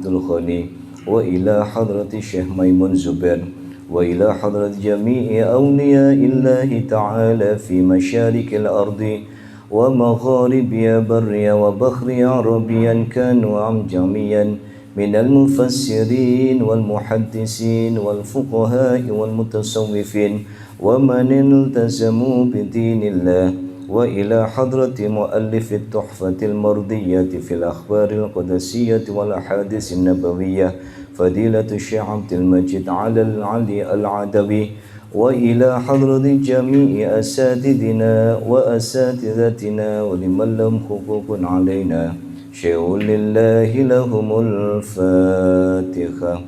Abdul Ghani, wa ila hadrati Syekh Maimun Zubair, wa ila hadrat jami'i awliyaillahi ta'ala fi masyarikil ardi wa magharibiya barriya wa bakhriya arabiyan kanu amjamiyan minal mufassirin wal muhaddisin wal fuqaha'i wal mutasawwifin wa man iltazamu bidinillah, wa ila hadrati muallifit tuhfatil mardiyyati fil akhbaril qudasiyyati wal ahaditsin nabawiyyah fadilatu Syekh Abdul Majid Ali Al-Adawi, wa ila hadrati jami'i asatidina wa asatidatina wa liman lahum huququn alaina syai'un lillahi lahumul Fatihah.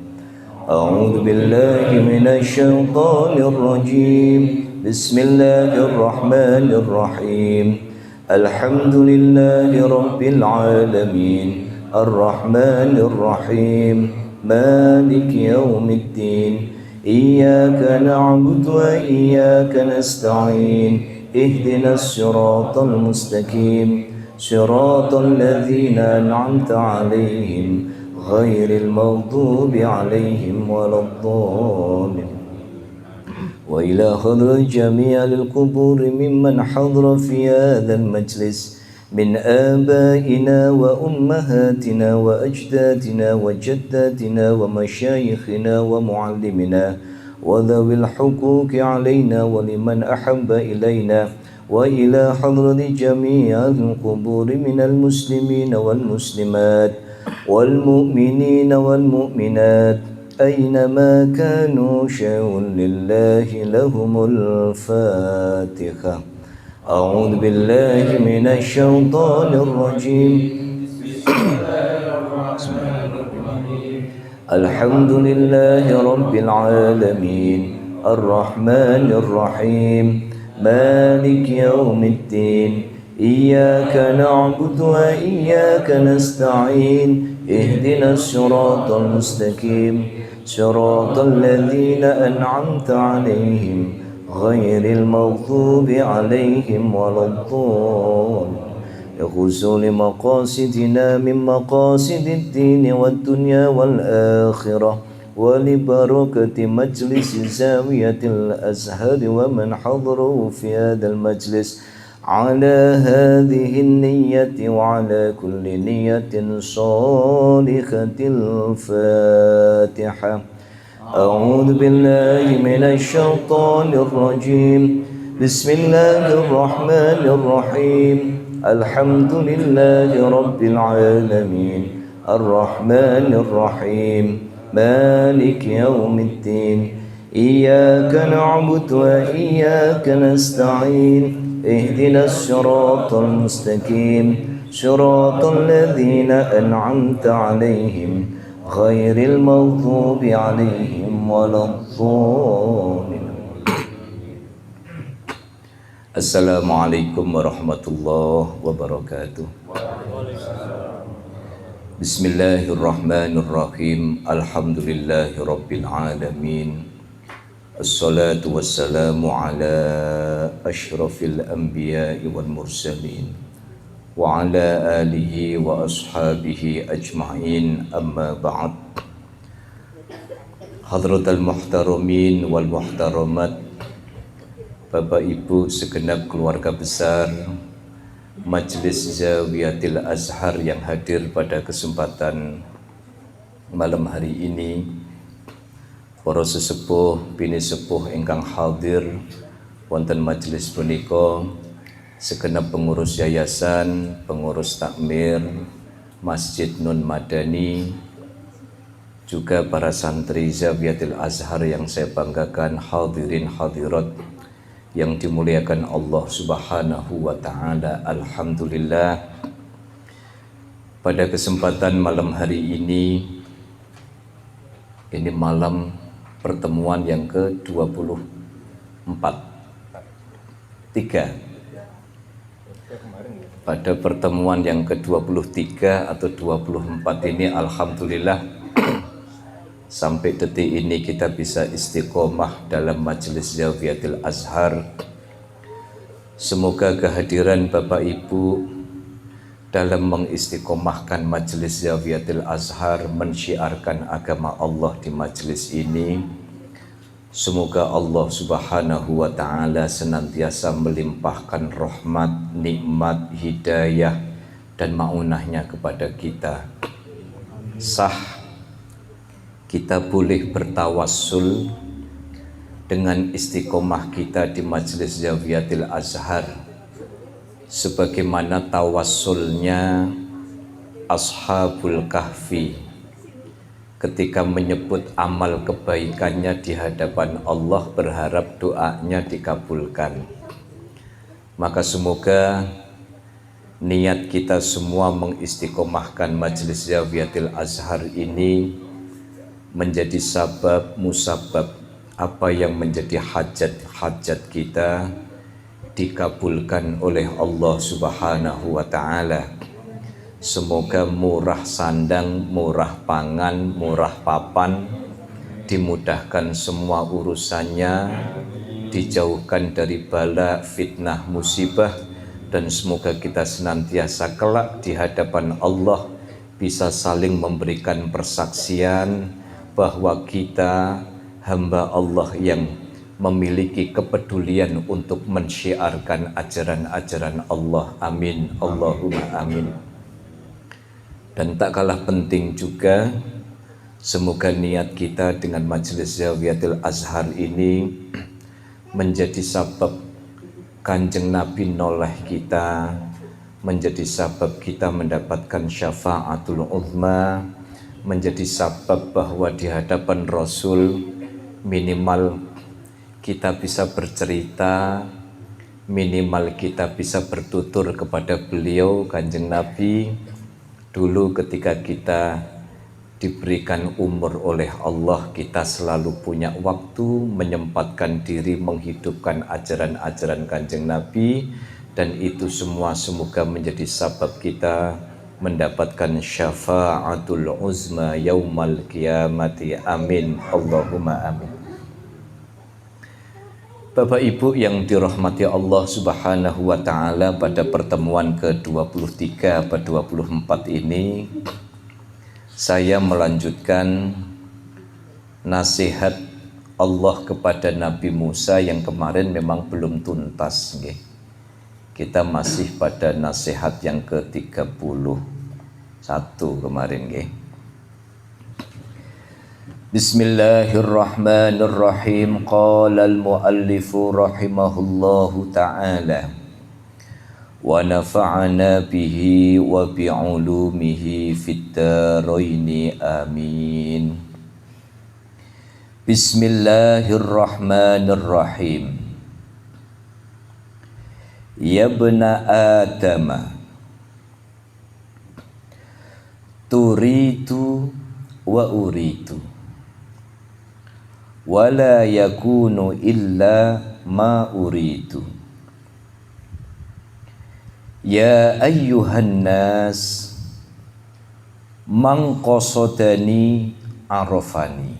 A'udzu billahi minasy syaithanir rajim. Bismillahirrahmanirrahim. Alhamdulillahi rabbil alamin. Ar-Rahmanir Rahim. Maliki yaumiddin. Iyyaka na'budu wa iyyaka nasta'in. Ihdinas siratal mustaqim. Siratal ladzina an'amta 'alaihim ghairil maghdubi 'alaihim waladdallin. Wa ila hadrat jami'il qubur mimman hadra fi hadzal majlis min abaina wa ummahatina wa ajdadina wa jaddatina wa masyayikhina wa muallimina wa dhawil huquqi 'alaina wa liman ahabba ilaina, wa ila hadrati jami'il qubur minal muslimina wal muslimat wal mu'minina wal mu'minat aynama kanu syai'un lillahi lahumul Fatihah. A'udzu billahi minasy syaithanir rajim. Alhamdulillahi rabbil alamin. Ar-Rahmanir Rahim. Maliki yaumiddin. Iyyaka na'budu wa iyyaka nasta'in. Ihdinas siratal mustaqim. Siratal ladzina an'amta 'alaihim ghairil maghdubi 'alaihim waladdallin. Yaghusuli maqasidina min maqasidid din wad dunya wal akhirah wa li barakati majlis zawiyatil azhar wa man hadaru fi hadzal majlis ala hadhihi niyyati wa ala kulli niyyatin salikatil Fatihah. A'udzu billahi minasy syaithanir rajim. Bismillahirrahmanirrahim. Alhamdulillahi rabbil alamin. Ar-Rahmanir Rahim. Maliki yaumiddin. Iyyaka na'budu wa iyyaka nasta'in. Ihdinas siratal mustaqim. Siratal ladzina an'amta 'alaihim ghairil maghdubi 'alaihim waladdallin. Assalamualaikum warahmatullahi wabarakatuh. Bismillahirrahmanirrahim. Alhamdulillahi rabbil alamin. Assalatu wassalamu ala ashrafil anbiya'i wal mursalin wa ala alihi wa ashabihi ajma'in, amma ba'd. Hadratal muhtaramin wal muhtaramat, Bapak Ibu segenap keluarga besar Majelis Zawiyatil Azhar yang hadir pada kesempatan malam hari ini, para sesepuh bini sepuh ingkang hadir wonten majelis punika, segenap pengurus yayasan, pengurus takmir Masjid Nun Madani, juga para santri Zawiyatil Azhar yang saya banggakan, hadirin hadirat yang dimuliakan Allah Subhanahu wa Ta'ala. Alhamdulillah, pada kesempatan malam hari ini malam pertemuan yang ke-24 pada pertemuan yang ke-23 atau 24 ini, alhamdulillah sampai detik ini kita bisa istiqomah dalam majelis Zawiyatil Azhar. Semoga kehadiran Bapak Ibu dalam mengistiqomahkan majelis Zawiyatul Azhar, mensyiarkan agama Allah di majelis ini. Semoga Allah Subhanahu wa Ta'ala senantiasa melimpahkan rahmat, nikmat, hidayah dan maunahnya kepada kita. Sah kita boleh bertawassul dengan istiqomah kita di majelis Zawiyatul Azhar, sebagaimana tawassulnya Ashabul Kahfi ketika menyebut amal kebaikannya di hadapan Allah, berharap doanya dikabulkan. Maka semoga niat kita semua mengistiqomahkan majelis Zawiyatul Azhar ini menjadi sabab musabab apa yang menjadi hajat-hajat kita dikabulkan oleh Allah Subhanahu wa Ta'ala. Semoga murah sandang, murah pangan, murah papan, dimudahkan semua urusannya, dijauhkan dari bala, fitnah, musibah, dan semoga kita senantiasa kelak di hadapan Allah bisa saling memberikan persaksian bahwa kita hamba Allah yang memiliki kepedulian untuk mensyiarkan ajaran-ajaran Allah. Amin, Allahumma amin. Dan tak kalah penting juga, semoga niat kita dengan majelis Zawiyatul Azhar ini menjadi sabab Kanjeng Nabi noleh kita, menjadi sabab kita mendapatkan syafaatul uzma, menjadi sabab bahwa di hadapan Rasul minimal kita bisa bercerita, minimal kita bisa bertutur kepada beliau Kanjeng Nabi. Dulu ketika kita diberikan umur oleh Allah, kita selalu punya waktu menyempatkan diri menghidupkan ajaran-ajaran Kanjeng Nabi, dan itu semua semoga menjadi sabab kita mendapatkan syafaatul uzma yaumal qiyamati. Amin, Allahumma amin. Bapak Ibu yang dirahmati Allah Subhanahu wa Ta'ala, pada pertemuan ke-23 atau 24 ini saya melanjutkan nasihat Allah kepada Nabi Musa yang kemarin memang belum tuntas. Kita masih pada nasihat yang ke-31 kemarin. Bismillahirrahmanirrahim. Qala al-muallifu rahimahullahu ta'ala wa nafa'ana bihi wa bi'ulumihi fid daraini amin. Bismillahirrahmanirrahim. Ya bna Adama, turitu wa uritu, wa la yakunu illa ma uritu. Ya ayyuhan nas, man qasadani arafani,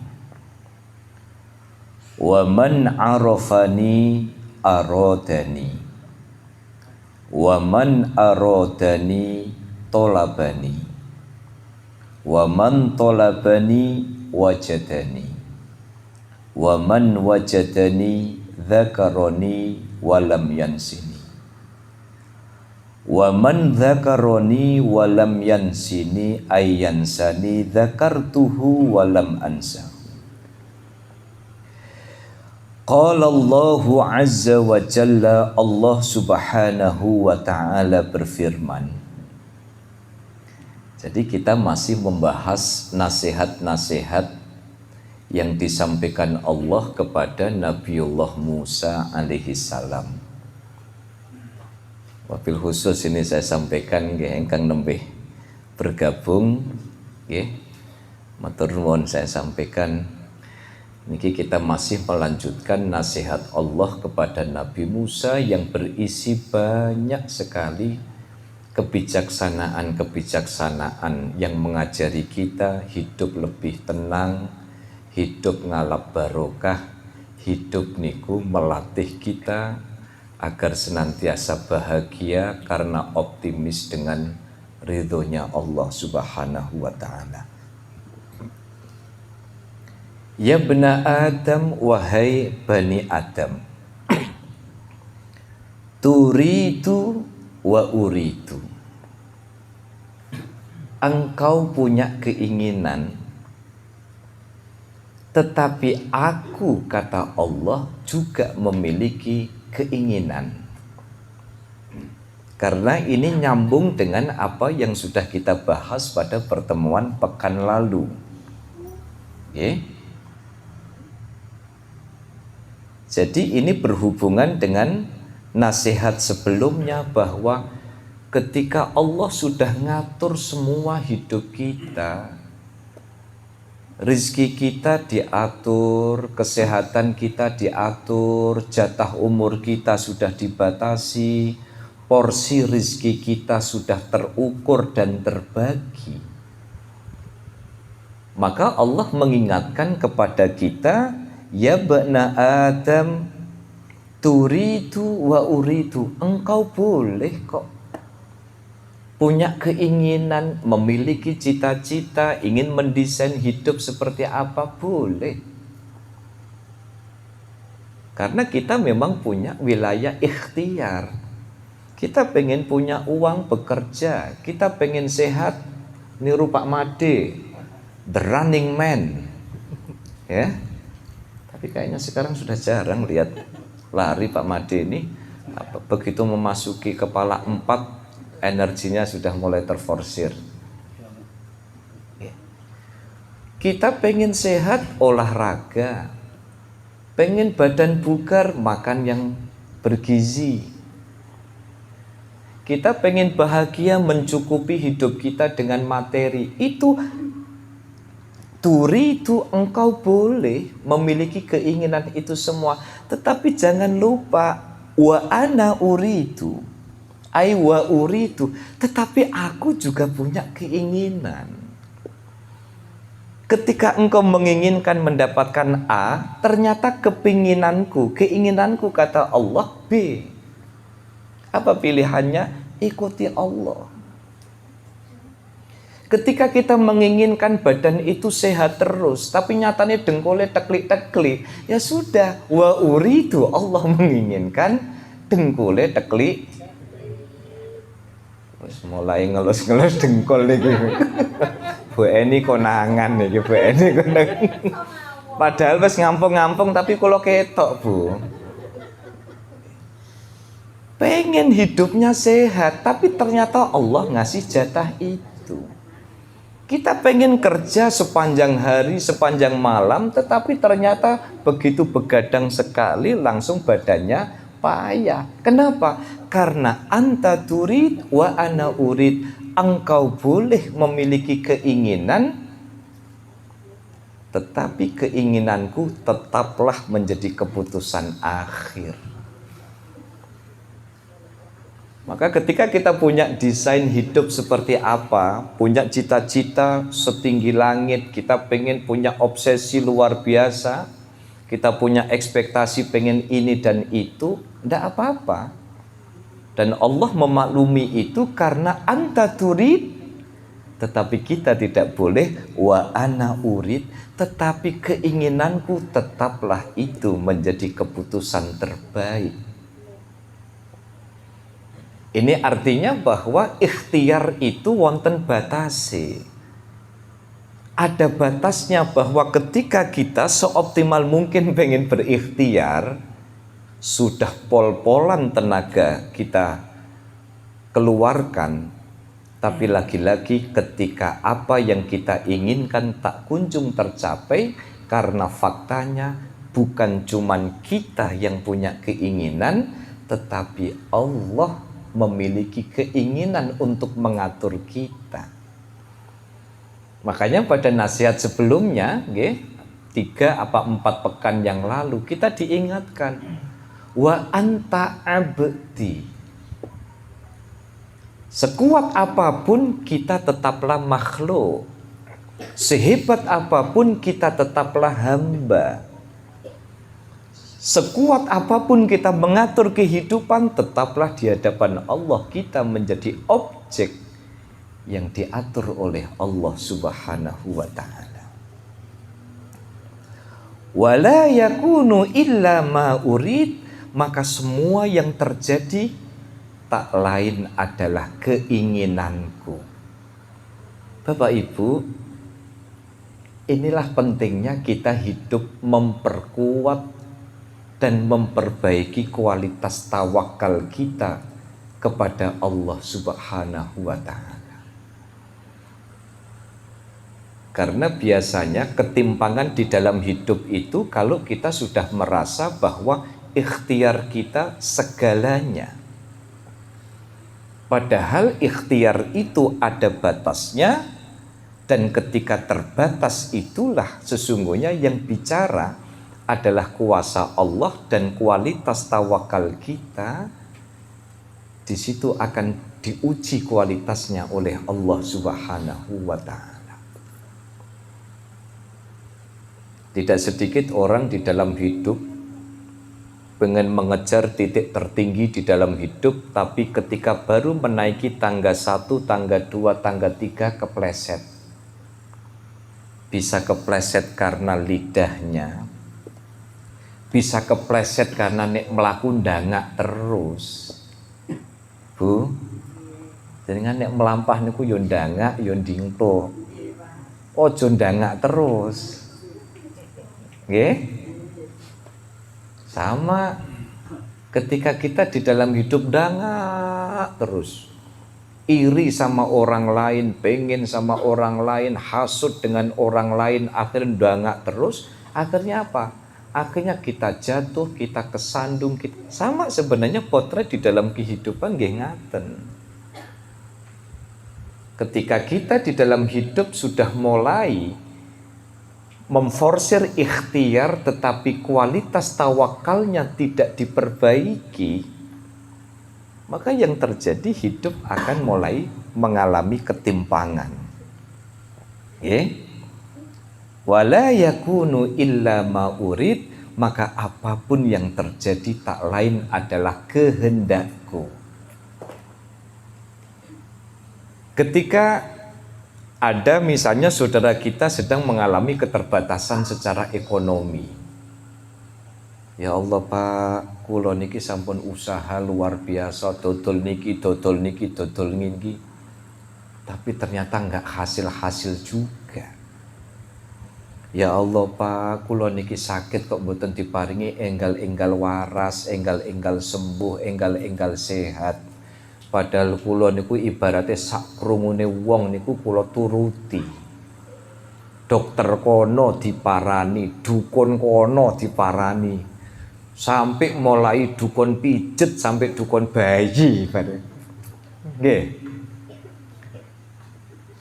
wa man arafani aradani, wa man aradani tolabani, wa man tolabani wajadani, wa man wajadani dzakarani wa lam yansini, wa man dzakarani wa lam yansini ayyansani dzakartuhu wa lam ansa. Qala Allahu azza wa jalla, Allah subhanahu wa ta'ala berfirman. Jadi kita masih membahas nasihat-nasihat yang disampaikan Allah kepada Nabiullah Musa alaihi salam. Wabil khusus ini saya sampaikan engkang nembih bergabung matur nuwun saya sampaikan. Niki kita masih melanjutkan nasihat Allah kepada Nabi Musa yang berisi banyak sekali kebijaksanaan-kebijaksanaan yang mengajari kita hidup lebih tenang, hidup ngalap barokah, hidup niku melatih kita agar senantiasa bahagia karena optimis dengan ridhonya Allah Subhanahu wa ta'ala. Ya bena Adam, wahai bani Adam, turidu wa uridu. Engkau punya keinginan, tetapi aku, kata Allah, juga memiliki keinginan. Karena ini nyambung dengan apa yang sudah kita bahas pada pertemuan pekan lalu. Jadi ini berhubungan dengan nasihat sebelumnya bahwa ketika Allah sudah ngatur semua hidup kita, rizki kita diatur, kesehatan kita diatur, jatah umur kita sudah dibatasi, porsi rizki kita sudah terukur dan terbagi. Maka Allah mengingatkan kepada kita, ya bana Adam, turidu wa uridu. Engkau boleh kok punya keinginan, memiliki cita-cita, ingin mendesain hidup seperti apa, boleh. Karena kita memang punya wilayah ikhtiar. Kita pengen punya uang, bekerja. Kita pengen sehat, niru Pak Made, the running man. Ya. Tapi kayaknya sekarang sudah jarang lihat lari Pak Made ini. Begitu memasuki kepala 4, energinya sudah mulai terforsir. Kita pengen sehat, olahraga. Pengen badan bugar, makan yang bergizi. Kita pengen bahagia, mencukupi hidup kita dengan materi. Itu turidu, engkau boleh memiliki keinginan itu semua. Tetapi jangan lupa, wa ana uridu, ai wa uridu, tetapi aku juga punya keinginan. Ketika engkau menginginkan mendapatkan A, ternyata keinginanku kata Allah B. Apa pilihannya? Ikuti Allah. Ketika kita menginginkan badan itu sehat terus, tapi nyatanya dengkulnya teklik-teklik, ya sudah, wa uridu, Allah menginginkan dengkulnya teklik. Terus mulai ngelus-ngelus dengkul lagi. Bu Eni konangan nih, Bu Eni konangan. Padahal pas ngampung-ngampung, tapi kalau ketok, Bu. Pengen hidupnya sehat, tapi ternyata Allah ngasih jatah itu. Kita pengen kerja sepanjang hari, sepanjang malam, tetapi ternyata begitu begadang sekali langsung badannya payah. Kenapa? Karena anta turid wa ana urid. Engkau boleh memiliki keinginan, tetapi keinginanku tetaplah menjadi keputusan akhir. Maka ketika kita punya desain hidup seperti apa, punya cita-cita setinggi langit, kita pengen punya obsesi luar biasa, kita punya ekspektasi pengen ini dan itu, tidak apa-apa. Dan Allah memaklumi itu karena anta turid, tetapi kita tidak boleh wa ana urid, tetapi keinginanku tetaplah itu menjadi keputusan terbaik. Ini artinya bahwa ikhtiar itu wonten batase. Ada batasnya bahwa ketika kita seoptimal mungkin pengen berikhtiar, sudah pol-polan tenaga kita keluarkan, tapi lagi-lagi ketika apa yang kita inginkan tak kunjung tercapai, karena faktanya bukan cuman kita yang punya keinginan, tetapi Allah memiliki keinginan untuk mengatur kita. Makanya pada nasihat sebelumnya, 3 apa 4 pekan yang lalu, kita diingatkan, wa anta abdi. Sekuat apapun kita tetaplah makhluk. Sehebat apapun kita tetaplah hamba. Sekuat apapun kita mengatur kehidupan, tetaplah di hadapan Allah kita menjadi objek yang diatur oleh Allah Subhanahu wa taala. Wala yakunu illa ma urid, maka semua yang terjadi tak lain adalah keinginanku. Bapak Ibu, inilah pentingnya kita hidup memperkuat dan memperbaiki kualitas tawakal kita kepada Allah Subhanahu wa taala. Karena biasanya ketimpangan di dalam hidup itu kalau kita sudah merasa bahwa ikhtiar kita segalanya. Padahal ikhtiar itu ada batasnya, dan ketika terbatas itulah sesungguhnya yang bicara adalah kuasa Allah, dan kualitas tawakal kita di situ akan diuji kualitasnya oleh Allah Subhanahu wa taala. Tidak sedikit orang di dalam hidup pengen mengejar titik tertinggi di dalam hidup, tapi ketika baru menaiki tangga 1, tangga 2, tangga 3 kepleset. Bisa kepleset karena lidahnya, bisa kepleset karena nek melaku ndangak terus. Bu, jenengan nek melampah niku yo ndangak yo ndingto. Ojo ndangak terus. Nggih? Sama ketika kita di dalam hidup ndangak terus. Iri sama orang lain, pengen sama orang lain, hasud dengan orang lain, akhirnya ndangak terus. Akhirnya apa? Akhirnya kita jatuh, kita kesandung, sama sebenarnya potret di dalam kehidupan nggih ngaten. Ketika kita di dalam hidup sudah mulai memforsir ikhtiar tetapi kualitas tawakalnya tidak diperbaiki, maka yang terjadi hidup akan mulai mengalami ketimpangan. Wala yakunu illa ma urid, maka apapun yang terjadi tak lain adalah kehendakku. Ketika ada misalnya saudara kita sedang mengalami keterbatasan secara ekonomi. Ya Allah Pak, kula niki sampun usaha luar biasa, dodol niki, dodol niki, dodol niki. Tapi ternyata enggak hasil-hasil juga. Ya Allah Pak, kula niki sakit kok mboten diparingi enggal-enggal waras, enggal-enggal sembuh, enggal-enggal sehat. Padahal kula niku ibaratnya sak krungune wong niku kula turuti. Dokter kono diparani, dukun kono diparani. Sampai mulai dukun pijet sampai dukun bayi pada. Nggih.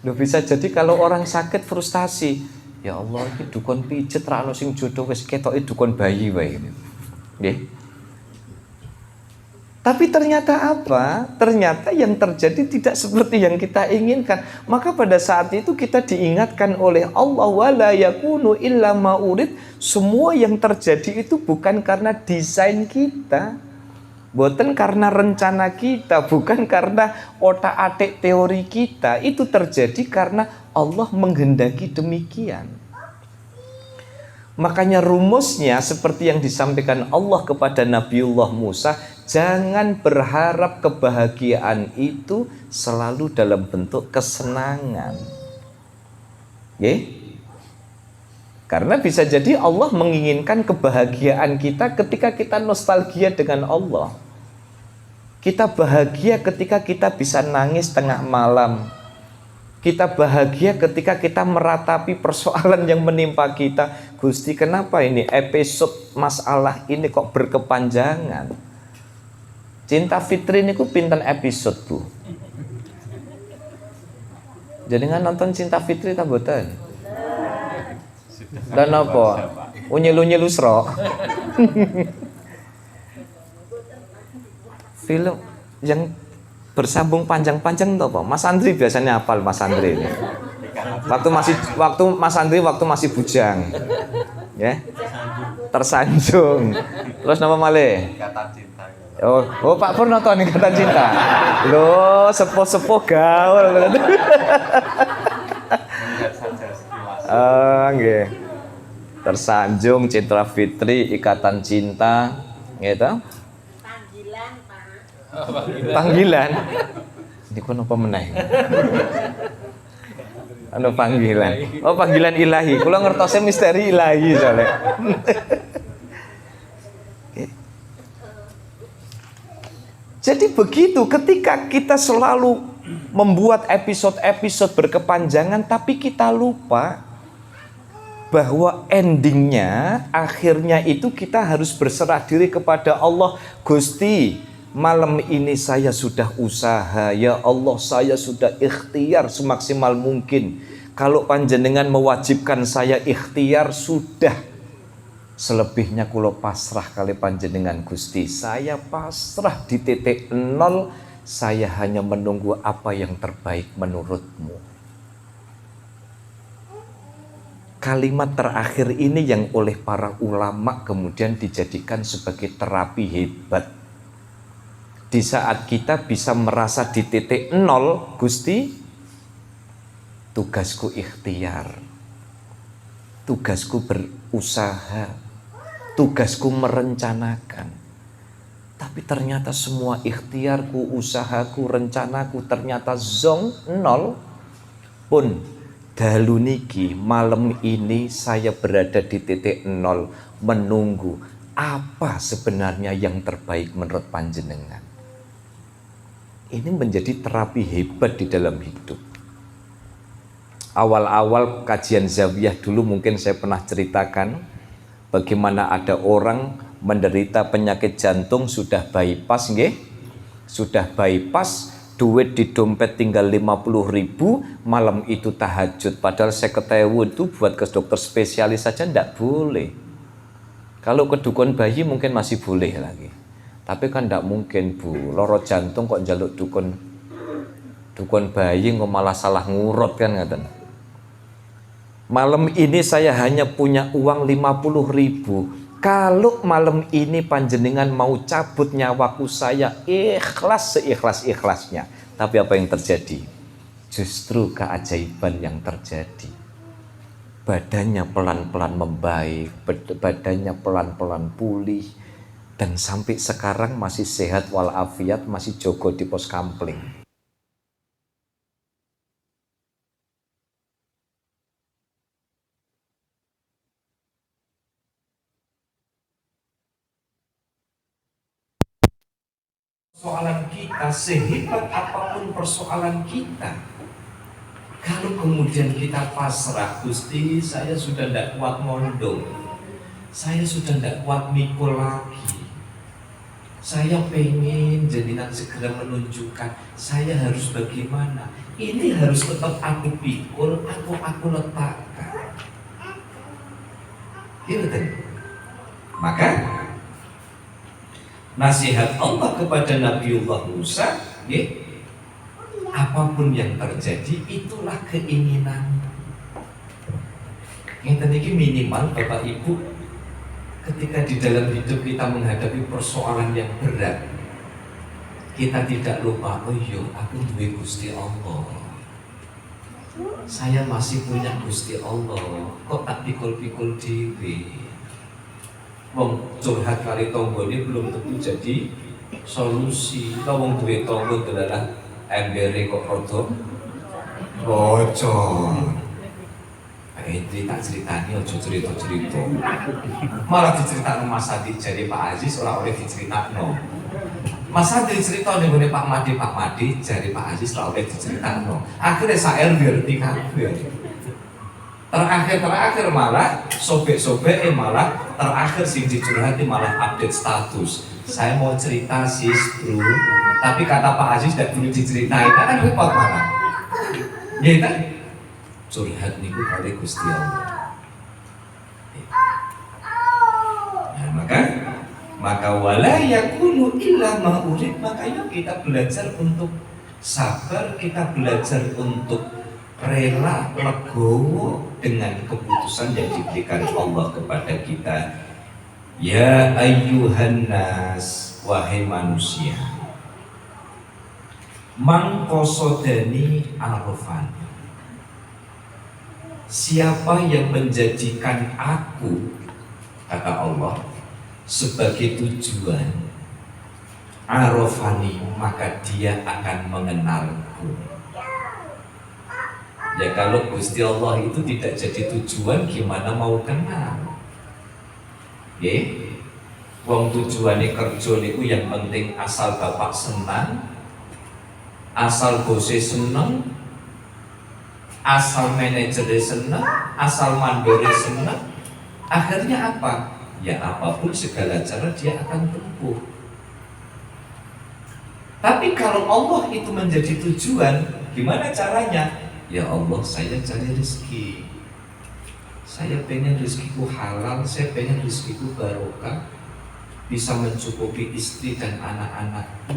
Loh, bisa jadi kalau orang sakit frustasi, ya Allah iki dukun pijet ra ono sing jodoh wis ketoke dukun bayi wae. Nggih. Tapi ternyata apa? Ternyata yang terjadi tidak seperti yang kita inginkan. Maka pada saat itu kita diingatkan oleh Allah, wala yakunu illa ma urid. Semua yang terjadi itu bukan karena desain kita, bukan karena rencana kita, bukan karena otak-atik teori kita. Itu terjadi karena Allah menghendaki demikian. Makanya rumusnya seperti yang disampaikan Allah kepada Nabiullah Musa, jangan berharap kebahagiaan itu selalu dalam bentuk kesenangan. Karena bisa jadi Allah menginginkan kebahagiaan kita ketika kita nostalgia dengan Allah. Kita bahagia ketika kita bisa nangis tengah malam. Kita bahagia ketika kita meratapi persoalan yang menimpa kita. Gusti, kenapa ini episode masalah ini kok berkepanjangan? Cinta Fitri ini ku pinten episode, Bu? Jadi nggak nonton Cinta Fitri tak boten? Dan apa? Unyelu-nyelu sro. Film yang bersambung panjang-panjang tuh, Pak. Mas Andri biasanya hafal Mas Andri ini. Waktu Mas Andri masih bujang. Ya. Tersanjung. Terus nama malih? Oh Pak Pur nonton Ikatan Cinta. Loh, sepo-sepo gaul. Nggih. Tersanjung Citra Fitri Ikatan Cinta gitu. Panggilan, Pak. Panggilan. Ini kok apa meneh? Anu panggilan. Oh, panggilan ilahi. Kula ngertosnya misteri ilahi soalnya. Jadi begitu ketika kita selalu membuat episode-episode berkepanjangan tapi kita lupa bahwa endingnya, akhirnya itu kita harus berserah diri kepada Allah. Gusti, malam ini saya sudah usaha, ya Allah saya sudah ikhtiar semaksimal mungkin. Kalau panjenengan mewajibkan saya ikhtiar, sudah. Selebihnya kulo pasrah kali panjenengan Gusti. Saya pasrah di titik nol. Saya hanya menunggu apa yang terbaik menurutmu. Kalimat terakhir ini yang oleh para ulama kemudian dijadikan sebagai terapi hebat. Di saat kita bisa merasa di titik nol, Gusti, tugasku ikhtiar, tugasku berusaha, tugasku merencanakan. Tapi ternyata semua ikhtiarku, usahaku, rencanaku ternyata zong nol. Pun dalu niki malam ini saya berada di titik nol, menunggu apa sebenarnya yang terbaik menurut panjenengan. Ini menjadi terapi hebat di dalam hidup. Awal-awal kajian Zawiyah dulu mungkin saya pernah ceritakan bagaimana ada orang menderita penyakit jantung, sudah bypass nggih. Sudah bypass, duit di dompet tinggal 50.000, malam itu tahajud. Padahal 50.000 itu buat ke dokter spesialis saja ndak boleh. Kalau ke dukun bayi mungkin masih boleh lagi. Tapi kan ndak mungkin, Bu. Loro jantung kok njaluk dukun bayi kok malah salah ngurut kan ngaten. Malam ini saya hanya punya uang 50.000. Kalau malam ini panjenengan mau cabut nyawaku, saya ikhlas seikhlas-ikhlasnya. Tapi apa yang terjadi? Justru keajaiban yang terjadi. Badannya pelan-pelan membaik, badannya pelan-pelan pulih, dan sampai sekarang masih sehat walafiat, masih jogo di pos kampling. Persoalan kita, sehebat apapun persoalan kita, kalau kemudian kita pasrah, Gusti saya sudah tidak kuat mondong, saya sudah tidak kuat mikul lagi, saya pengen jenengan segera menunjukkan saya harus bagaimana. Ini harus tetap aku pikul atau aku letakkan. Gitu kan? Maka nasihat Allah kepada Nabiullah Musa, ya, apapun yang terjadi itulah keinginan. Yang tadi minimal Bapak Ibu, ketika di dalam hidup kita menghadapi persoalan yang berat, kita tidak lupa, oh iya aku duwe Gusti Allah, saya masih punya Gusti Allah, kok tak pikul-pikul dhewe. Wong curhat kali tonggo ini belum tentu jadi solusi. Kalau wong duwe tonggo adalah embere kok rodo bocor. Ini tak ceritani, ojo cerita-cerita. Malah diceritakan Mas Adi jadi Pak Aziz, orang oleh diceritakan. Mas Adi cerita nih gue Pak Madi jadi Pak Aziz, orang oleh diceritakan. Akhirnya saya ngerti kabeh. Terakhir malah sobek-sobek malah terakhir sing dicurhati malah update status. Saya mau cerita sis bro, tapi kata Pak Aziz tidak perlu diceritain, kan repot malah. Ya kan? Curhat niku kali Gusti Allah. Nah, maka wala yakunu illa ma urid, makanya kita belajar untuk sabar, kita belajar untuk rela legowo dengan keputusan yang diberikan Allah kepada kita. Ya ayyuhan nas, wahai manusia, man qasodani arafan, siapa yang menjadikan aku, kata Allah, sebagai tujuan, arafani, maka dia akan mengenalku. Ya kalau Gusti Allah itu tidak jadi tujuan, gimana mau kenal? Wong tujuane kerja niku yang penting asal bapak senang, asal bose seneng, asal manajernya seneng, asal mandore seneng. Akhirnya apa? Ya apapun segala cara dia akan tempuh. Tapi kalau Allah itu menjadi tujuan, gimana caranya? Ya Allah, saya cari rezeki. Saya pengen rezekiku halal, saya pengen rezekiku barokah, bisa mencukupi istri dan anak-anakku,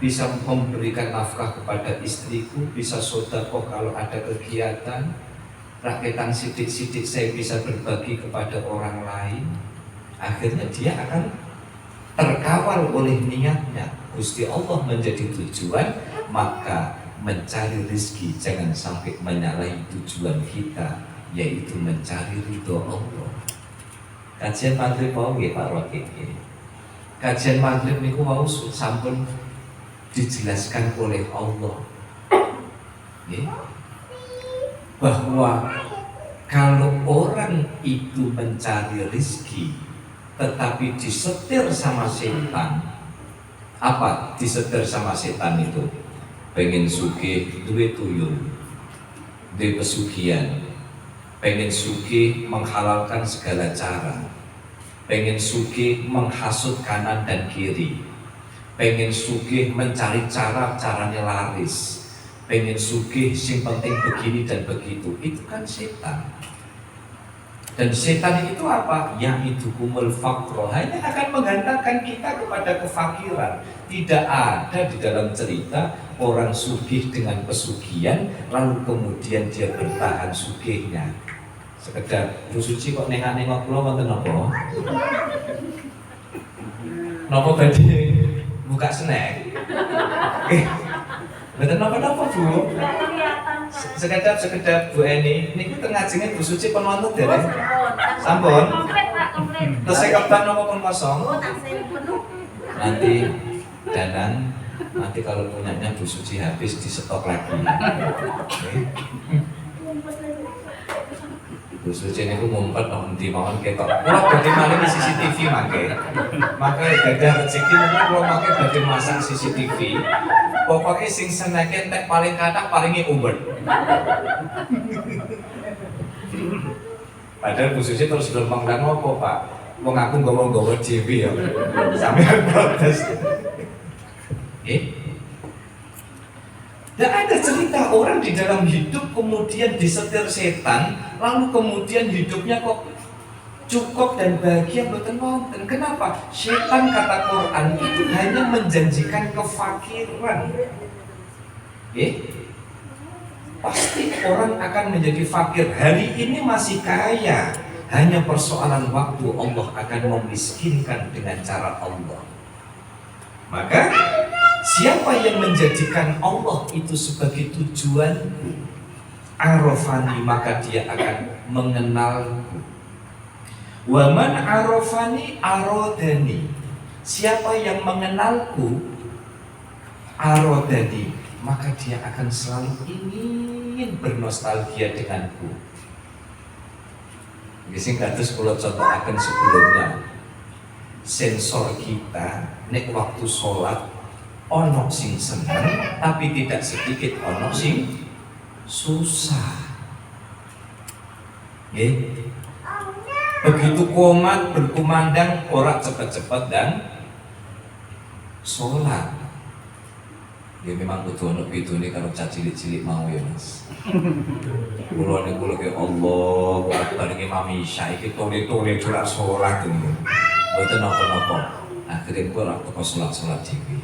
bisa memberikan nafkah kepada istriku, bisa sedekah kalau ada kegiatan, rakyatan sidik-sidik saya bisa berbagi kepada orang lain. Akhirnya dia akan terkawal oleh niatnya. Gusti Allah menjadi tujuan, maka mencari rezeki jangan sampai menyalahi tujuan kita, yaitu mencari ridho Allah. Kajian maghrib mau nggih Pak Rokit. Kajian maghrib niku mau sampun dijelaskan oleh Allah, bahwa kalau orang itu mencari rezeki tetapi disetir sama setan. Apa disetir sama setan itu? Pengen sugih duwe tuyul, duwe pesugihan, pengen sugih menghalalkan segala cara, pengen sugih menghasut kanan dan kiri, pengen sugih mencari caranya laris, pengen sugih sing penting begini dan begitu. Itu kan setan. Dan setan itu apa? Yang itu kumul fakro, hanya akan menghantarkan kita kepada kefakiran. Tidak ada di dalam cerita orang sugih dengan pesugihan lalu kemudian dia bertahan sugihnya. Sekedar Bu Suci kok nengok kula wonten napa? Napa badhe buka snack? Mboten napa-napa Bu. Sekedap Bu Eni, niku teng ngajenge Bu Suci pun wonten dereng. Sampun. Terus sekepan napa pun kosong? Nanti Danang, nanti kalau punyanya Bu Suci habis di stok lagi. Bu Suci niku ngumpet nang endi mawon ketok. Kula badhe maringi CCTV mangke. Maka gadah rezeki niku kula mangke badhe masang CCTV. Pokoknya sing seneke entek paling kathah paringi Uber. Padahal Bu Suci terus gelombang kan apa Pak? Wong aku nggawa-nggawa dhewe ya. Sampeyan protes. Dan ada cerita orang di dalam hidup kemudian disetir setan, lalu kemudian hidupnya kok cukup dan bahagia, mboten wonten. Kenapa? Setan kata Quran itu hanya menjanjikan kefakiran. Pasti orang akan menjadi fakir. Hari ini masih kaya, hanya persoalan waktu Allah akan memiskinkan dengan cara Allah. Maka siapa yang menjadikan Allah itu sebagai tujuanku, arafani, maka dia akan mengenalku. Wa man arafani arodani, siapa yang mengenalku, arodani, maka dia akan selalu ingin bernostalgia denganku. Sing kados kula contohaken sebelumnya, sensor kita nek waktu sholat ono sing seneng, tapi tidak sedikit ono sing susah. Begitu komat berkumandang orang cepat-cepat dan sholat. Ya memang kudu ono bidone karo cah cilik-cilik mau ya Mas. Kula niku lho Allah Akbar iki mami Isya iki tole-tole dolan sholat ini. Mboten napa-napa. Akhire kula teko sholat-sholat dhewe.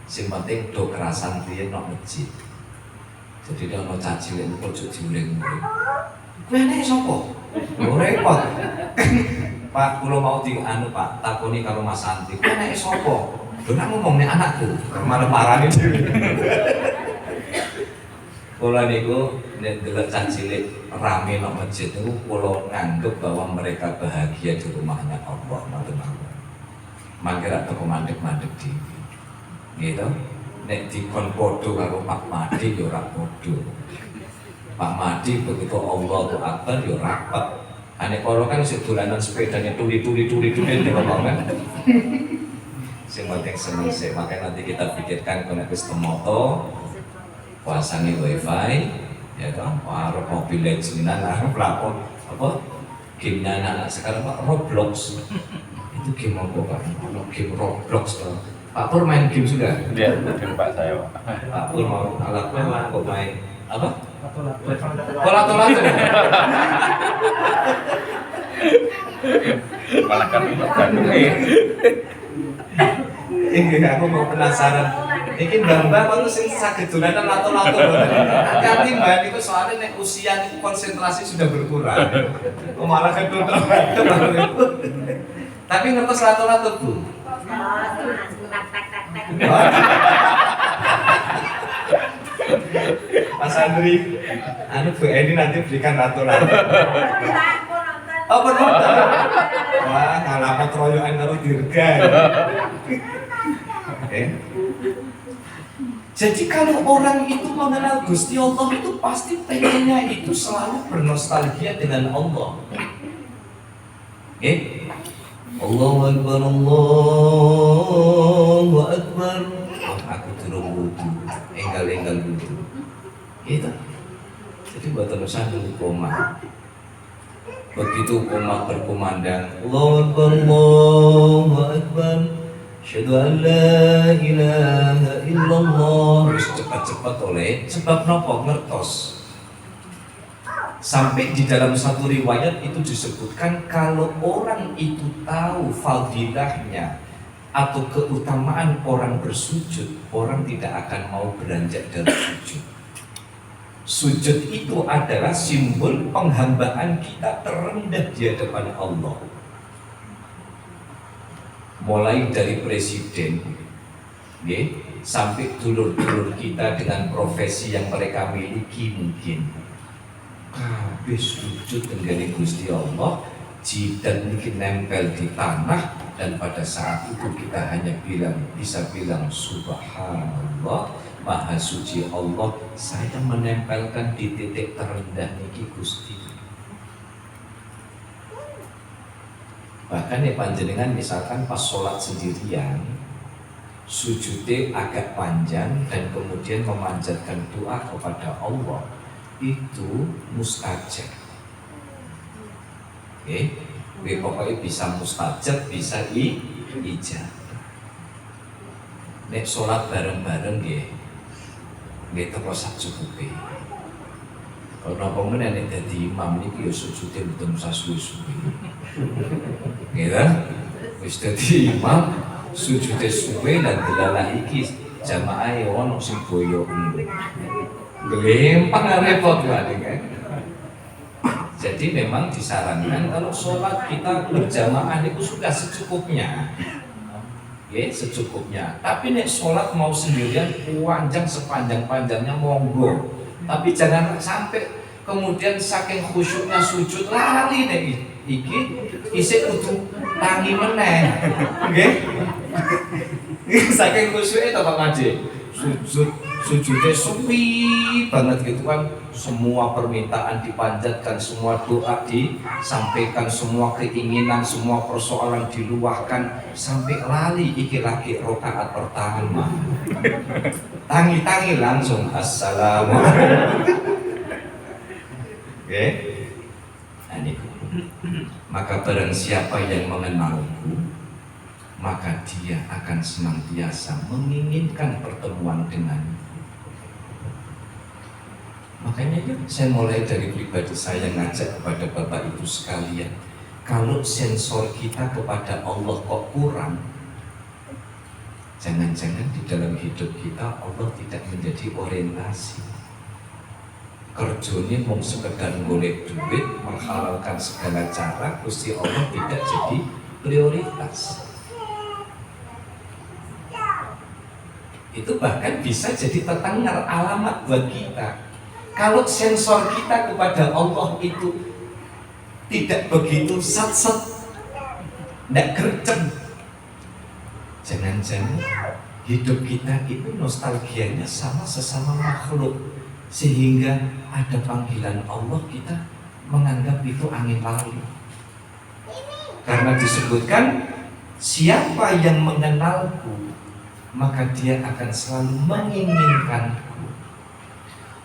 Sing penting do kerasan riyen nang masjid. Jadi dia ono cah cilik niku ojo diuling-uling. Kowe nek sapa? Yo repot. Pak, kula mau dianu Pak, takoni karo Mas Santi. Kowe nek sapa? Lho nak ngomongnya anakku, malah parane dhewe. Kula niku nek delok cah cilik rame nang masjid niku kula nganggep bahwa mereka bahagia di rumahnya Allah, ngoten mawon. Mangke ra teko mandeg-mandeg dhewe. Gitu. Nek dikon padha karo Pak Madi ya ora padha. Pak Madi begitu Allahu Akbar ya rapat. Ane karo kan isih dolanan sepedanya tuli kan. Sing penting seneng sih, makanya nanti kita pikirkan kalau wis temoto puasane wifi ya kan, arep mobil legendan arep pelakon apa gamenya anak sekarang Pak Roblox itu game apa Pak? Game Roblox Pak. Pak Pur main game sudah? Dia game Pak saya Pak. Pak Pur mau alat kok main apa? Lato-lato. Malah kami Bandung Aku mau penasaran. Iki Mbak baru sing saged dolanan lato-lato. Hati-hati Mbak niku soalnya nek usia niku konsentrasi sudah berkurang. Malah kedul. Tapi ngertos lato-lato Bu. Mas Andri, anu Bu Eni nanti berikan lato-lato. Oh pernah. Wah, ngalamat royokan karo dirga. Jadi kalau orang itu mengenal Gusti Allah itu pasti pengennya itu selalu bernostalgia dengan Allah. Allahu Akbar, Allahu Akbar. Aku durung wudu, enggal wudu. Gitu. Jadi buat terusan dulu koma. Begitu koma berkumandang, Allahu Akbar, Allahu Akbar. Asyhadu an la ilaha illallah. Harus cepat-cepat oleh sebab nopo ngertos. Sampai di dalam satu riwayat itu disebutkan kalau orang itu tahu fadilahnya atau keutamaan orang bersujud, orang tidak akan mau beranjak dari sujud. Sujud itu adalah simbol penghambaan kita terendah di hadapan Allah. Mulai dari presiden, sampai dulur-dulur kita dengan profesi yang mereka miliki mungkin kabeh sujud tenggane Gusti Allah, jidat mungkin nempel di tanah, dan pada saat itu kita hanya bisa bilang subhanallah, maha suci Allah, saya menempelkan di titik terendah niki Gusti. Bahkan ya panjenengan misalkan pas sholat sendirian, sujudnya agak panjang dan kemudian memanjatkan doa kepada Allah, itu mustajab. Pokoknya bisa mustajab, bisa ijabah. Nek sholat bareng-bareng nggih teko sak cukupe. Kalau napa men nek dadi imam niki ya sujudnya mboten usah suwe-suwe. Gitu, wis dadi imam sujudnya suwe dan delalah iki jamaah ya ono sing boyo gelempang repot kan. Jadi memang disarankan kalau sholat kita berjamaah itu sudah secukupnya, secukupnya. Tapi nek sholat mau sendirian panjang sepanjang-panjangnya monggo. Tapi jangan sampai kemudian saking khusyuknya sujud lali nek iki isih kudu tangi meneh. Nggih. Saking khusyuke to Pak Made. Sujudnya sepi banget gitu kan, semua permintaan dipanjatkan, semua doa disampaikan, semua keinginan, semua persoalan diluahkan, sampai lali iki lagi rakaat pertama. Tangi-tangi langsung assalamualaikum. Maka barang siapa yang mengenalku, maka dia akan senantiasa menginginkan pertemuan denganku. Makanya saya mulai dari pribadi saya ngajak kepada Bapak Ibu sekalian, kalau sensor kita kepada Allah kok kurang, jangan-jangan di dalam hidup kita Allah tidak menjadi orientasi. Kerjanya mau sekedar golek duit, menghalalkan segala cara, Gusti Allah tidak jadi prioritas. Itu bahkan bisa jadi terdengar alamat buat kita. Kalau sensor kita kepada Allah itu tidak begitu sat-sat, tidak gercep, jangan-jangan hidup kita itu nostalgianya sama sesama makhluk, sehingga ada panggilan Allah kita menganggap itu angin lalu. Karena disebutkan siapa yang mengenalku maka dia akan selalu menginginkanku.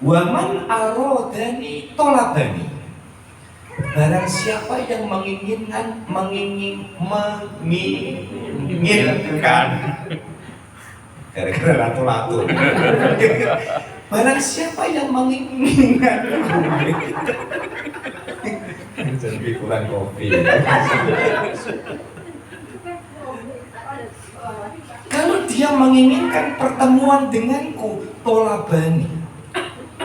Wa man aradani tolabani. Barang siapa yang menginginkan gara-gara ratu-ratu. Barang siapa yang menginginkan jadi kurang kopi. Kalau dia menginginkan pertemuan denganku, tolabani,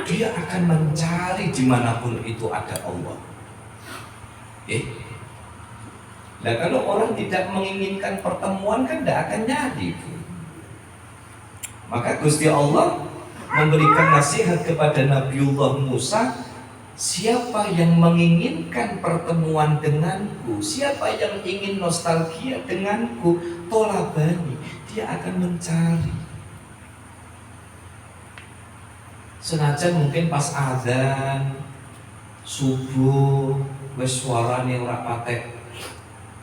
dia akan mencari dimanapun itu ada Allah. Nah kalau orang tidak menginginkan pertemuan kan tidak akan nyari. Maka Gusti Allah memberikan nasihat kepada Nabiullah Musa, siapa yang menginginkan pertemuan denganku, siapa yang ingin nostalgia denganku, tolabani, dia akan mencari. Senajan mungkin pas azan subuh wis suarane ora patek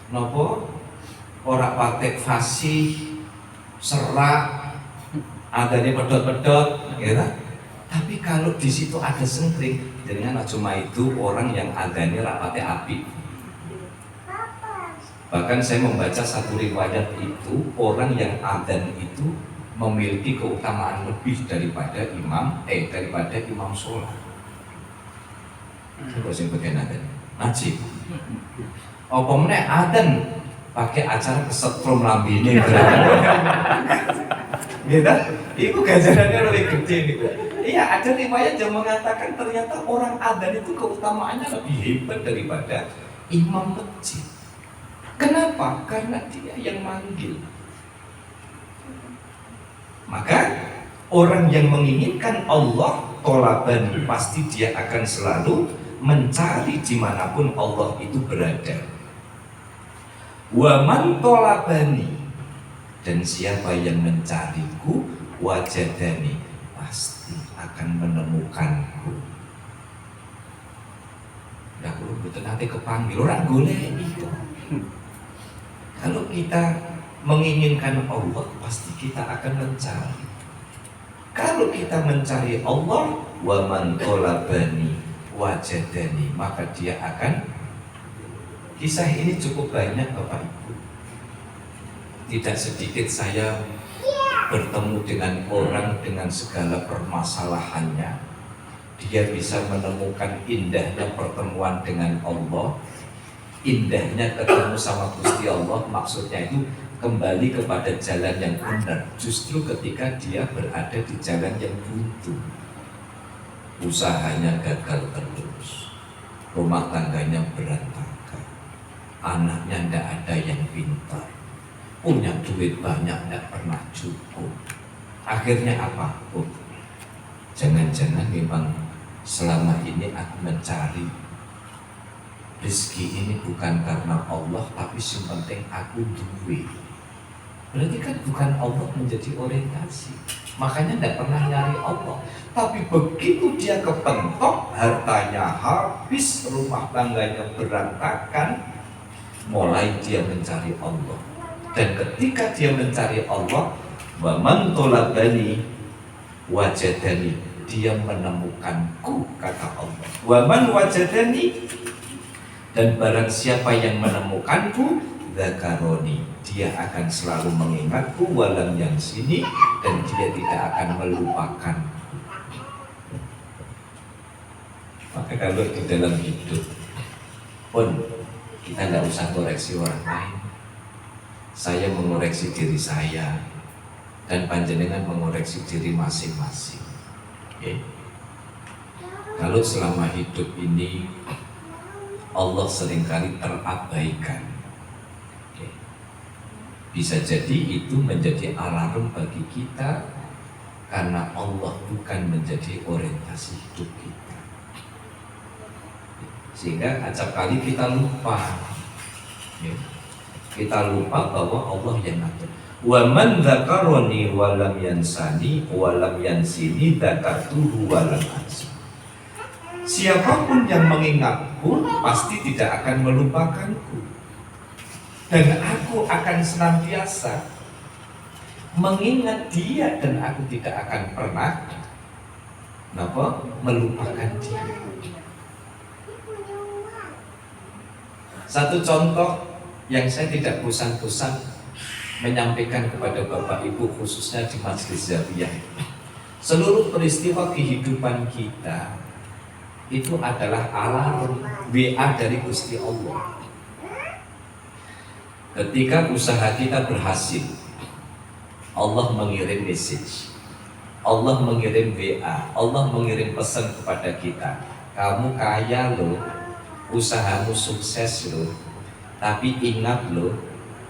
napa, ora patek fasih, serak, adanya pedot-pedot, gitu. Tapi kalau di situ ada sengkring, dengan cuma itu orang yang adanya rapate api. Bahkan saya membaca satu riwayat itu, orang yang adzan itu memiliki keutamaan lebih daripada imam sholat. Terus yang bagian adzan, najib. Apa meneh adzan pakai acara kesetrum lambene. Gitu? Itu ganjarannya lebih gede nih. Iya, ada riwayat yang mengatakan ternyata orang adzan itu keutamaannya lebih hebat daripada imam masjid. Kenapa? Karena dia yang manggil. Maka orang yang menginginkan Allah tolaban, pasti dia akan selalu mencari dimanapun Allah itu berada. Wa man tolabani, dan siapa yang mencariku, wajadani, pasti akan menemukanku. Dah kulo betul nanti kepanggil orang golek itu. Kalau kita menginginkan Allah, pasti kita akan mencari. Kalau kita mencari Allah, wa man tolabani wajadani, maka dia akan. Kisah ini cukup banyak Bapak Ibu. Tidak sedikit saya bertemu dengan orang dengan segala permasalahannya. Dia bisa menemukan indahnya pertemuan dengan Allah, indahnya ketemu sama Gusti Allah. Maksudnya itu kembali kepada jalan yang benar. Justru ketika dia berada di jalan yang buntu, usahanya gagal terus, rumah tangganya berantakan, anaknya tidak ada yang pintar, punya duit banyak tidak pernah cukup. Akhirnya apa? Oh, jangan-jangan memang selama ini aku mencari rezeki ini bukan karena Allah, tapi yang penting aku duit. Berarti kan bukan Allah menjadi orientasi. Makanya tidak pernah nyari Allah. Tapi begitu dia kepentok, hartanya habis, rumah tangganya berantakan, mulai dia mencari Allah. Dan ketika dia mencari Allah, wa man tolabani wajadani, dia menemukanku, kata Allah. Wa man wajadani, dan barang siapa yang menemukanku, dzakaroni, dia akan selalu mengingatku, walam yang sini, dan dia tidak akan melupakanku. Maka kalau di dalam hidup pun kita nggak usah koreksi orang lain. Saya mengoreksi diri saya, dan panjenengan mengoreksi diri masing-masing. Okay. Kalau selama hidup ini Allah seringkali terabaikan, okay, bisa jadi itu menjadi alarm bagi kita karena Allah bukan menjadi orientasi hidup kita. Sehingga acap kali kita lupa, ya. Kita lupa bahwa Allah yang ngatur. Wa man dzakaroni wa lam yansani wa lam yansini dzakartuhu wa lam ansa. Siapapun yang mengingatku pasti tidak akan melupakanku, dan aku akan senantiasa mengingat dia, dan aku tidak akan pernah melupakan dia. Satu contoh yang saya tidak bosan-bosan menyampaikan kepada Bapak Ibu khususnya di Majelis Zawiyah, seluruh peristiwa kehidupan kita itu adalah alarm WA dari Gusti Allah. Ketika usaha kita berhasil, Allah mengirim message, Allah mengirim WA, Allah mengirim pesan kepada kita, kamu kaya loh, usahamu sukses loh, tapi ingat loh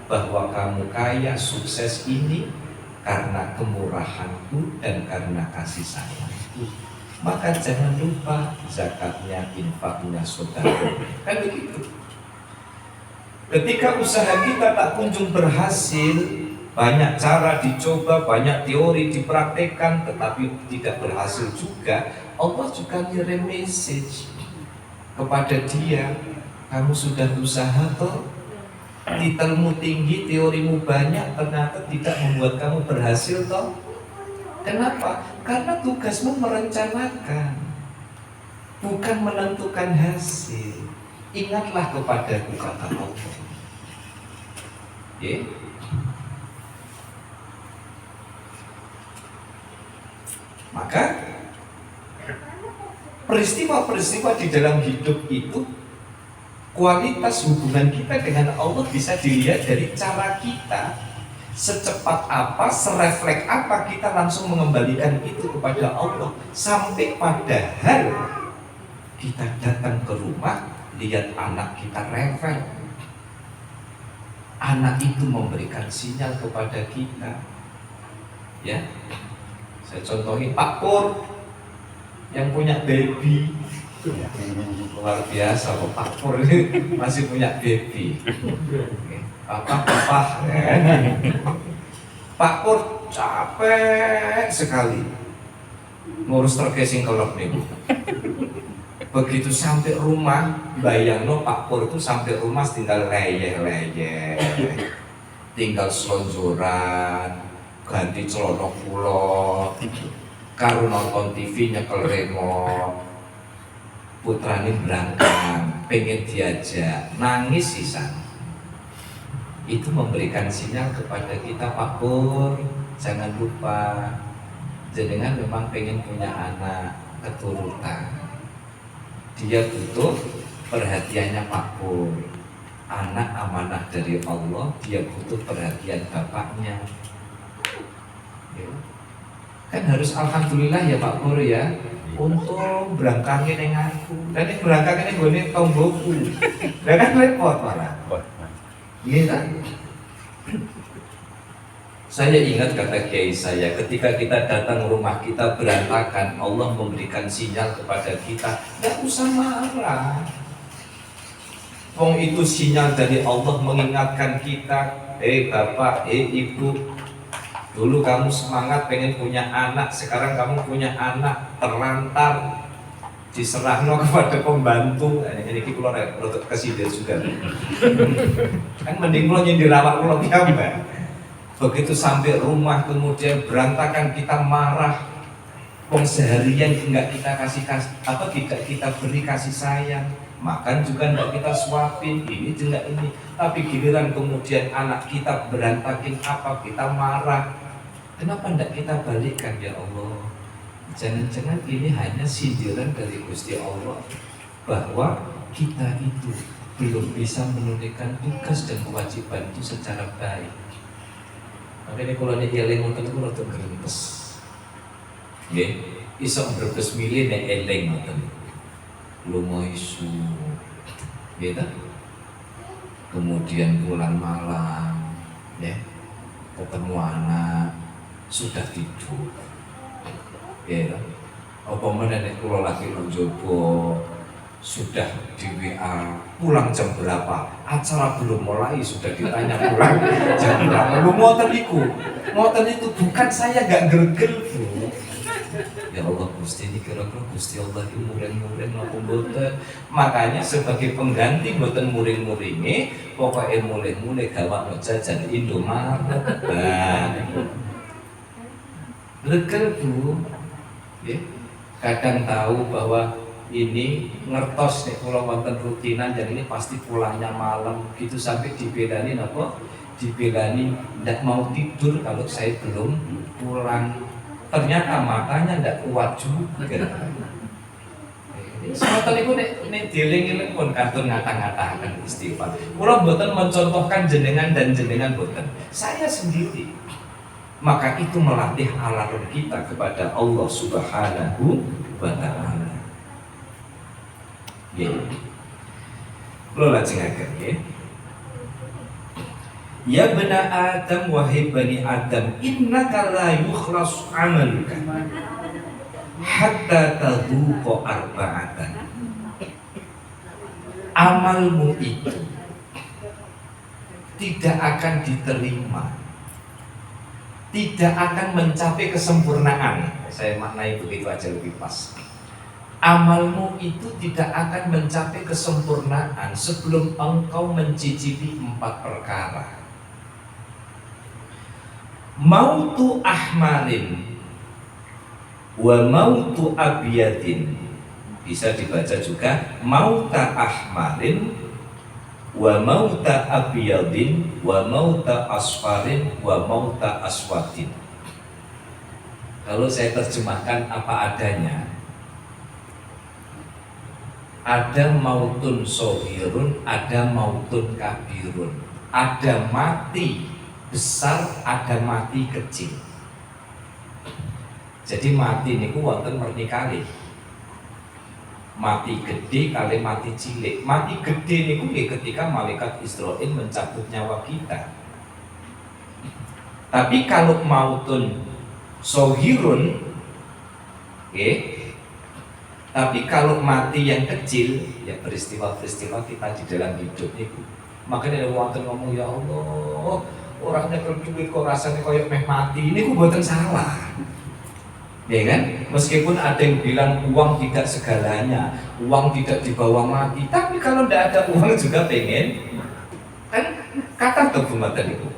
bahwa kamu kaya sukses ini karena kemurahanku dan karena kasih sayangku. Maka jangan lupa zakatnya, infaknya, sedekah. Kan begitu. Ketika usaha kita tak kunjung berhasil, banyak cara dicoba, banyak teori dipraktekkan, tetapi tidak berhasil juga, Allah juga ngirim message kepada dia, kamu sudah usaha toh, titelmu tinggi, teorimu banyak, ternyata tidak membuat kamu berhasil toh. Kenapa? Karena tugasmu merencanakan, bukan menentukan hasil. Ingatlah kepadaku, kata Allah. Yeah. Maka peristiwa-peristiwa di dalam hidup itu, kualitas hubungan kita dengan Allah bisa dilihat dari cara kita secepat apa, serefleks apa kita langsung mengembalikan itu kepada Allah. Sampai padahal kita datang ke rumah, lihat anak kita rewel, anak itu memberikan sinyal kepada kita. Ya, saya contohin Pak Pur yang punya baby, luar biasa kok Pak Pur ini masih punya baby. Papa, Pak Pur capek sekali ngurus terkesing kelop nih. Begitu sampai rumah, bayangno Pak Pur itu sampai rumah tinggal leyeh-leyeh, tinggal selonjoran, ganti celana kulot, karo nonton TV nyekel remote, putrane berangkat, pengen diajak, nangis sisan. Itu memberikan sinyal kepada kita, Pak Pur, jangan lupa jenengan memang pengen punya anak keturunan. Dia butuh perhatiannya Pak Pur. Anak amanah dari Allah, dia butuh perhatian bapaknya. Ya. Kan harus alhamdulillah ya Pak Pur ya. Untung berangkangnya dengan aku. Dan ini berangkangnya gue nih tomboku. Dan kan repot malah. Iya kan? Saya ingat kata kiai saya, ketika kita datang rumah kita berantakan, Allah memberikan sinyal kepada kita, gak usah marah. Wong itu sinyal dari Allah mengingatkan kita, bapak, ibu, dulu kamu semangat pengen punya anak, sekarang kamu punya anak terlantar, diserahno kepada pembantu. Ini kita rotok kesindir juga. Kan mending lo yang dirawat lo piyambak. Begitu sampai rumah kemudian berantakan, kita marah. Wong seharian enggak kita tidak kita beri kasih sayang. Makan juga enggak kita suapin, ini juga ini. Tapi giliran kemudian anak kita berantakin apa, kita marah. Kenapa enggak kita balikkan ya Allah? Jangan-jangan ini hanya sindiran dari Gusti Allah bahwa kita itu belum bisa menunaikan tugas dan kewajiban itu secara baik. Makanya kalau ini eling ngoten itu rada grempes. Nggih, iso brebes milih nek eling ngoten. Lunga isu. Nggih ta? Kemudian pulang malam, ya. Ketemu anak sudah tidur. Ya, apa meneh nek kula lagi nang jowo sudah di WA pulang jam berapa, acara belum mulai sudah ditanya pulang jam berapa. Lu ngoten iku, ngoten itu bukan saya gak gergel Bu. Ya Allah Gusti ini kira-kira Gusti Allah ini muring-muring napa mboten. Makanya sebagai pengganti mboten muring-muringe, pokoknya mulai-mulai gawakno jajan Indomaret. Nah, regel Bu. Ya, kadang tahu bahwa ini ngertos nih kalau wonten rutinan dan ini pasti pulangnya malam gitu sampai dibelani apa? Dibelani tidak mau tidur kalau saya belum pulang. Ternyata matanya tidak kuat juga. Semoten iku nek dieling-eling pun kantun ngata-ngatakan istighfar. Kula mboten mencontohkan jenengan dan jenengan mboten. Saya sendiri. Maka itu melatih alarm kita kepada Allah Subhanahu wa Ta'ala. Ya, lo lajengaken ya. Ya bani Adam wahai bani Adam, innaka la yukhlas amaluka hatta tadhuqa arba'atan. Amalmu itu tidak akan diterima, tidak akan mencapai kesempurnaan. Saya maknai begitu aja lebih pas. Amalmu itu tidak akan mencapai kesempurnaan sebelum engkau mencicipi 4 perkara. Mautu ahmarin wa mautu abiyadin. Bisa dibaca juga mauta ahmarin wa mauta abiyadin wa mauta asfarin wa mauta aswadin. Kalau saya terjemahkan apa adanya, ada mautun sohirun, ada mautun kabirun, ada mati besar, ada mati kecil. Jadi mati niku wonten merni kalih. Mati gede kali mati cilik. Mati gede niku ketika malaikat Israil mencabut nyawa kita. Tapi kalau mautun sohirun, tapi kalau mati yang kecil, ya peristiwa-peristiwa kita di dalam hidup itu. Makanya ada wonten ngomong, ya Allah, orangnya kerduit kok rasanya koyok meh mati. Ini ku buatan salah. Ya kan? Meskipun ada yang bilang uang tidak segalanya, uang tidak dibawa mati, tapi kalau tidak ada uang juga pengen, kan kata tuh bunga tadi itu.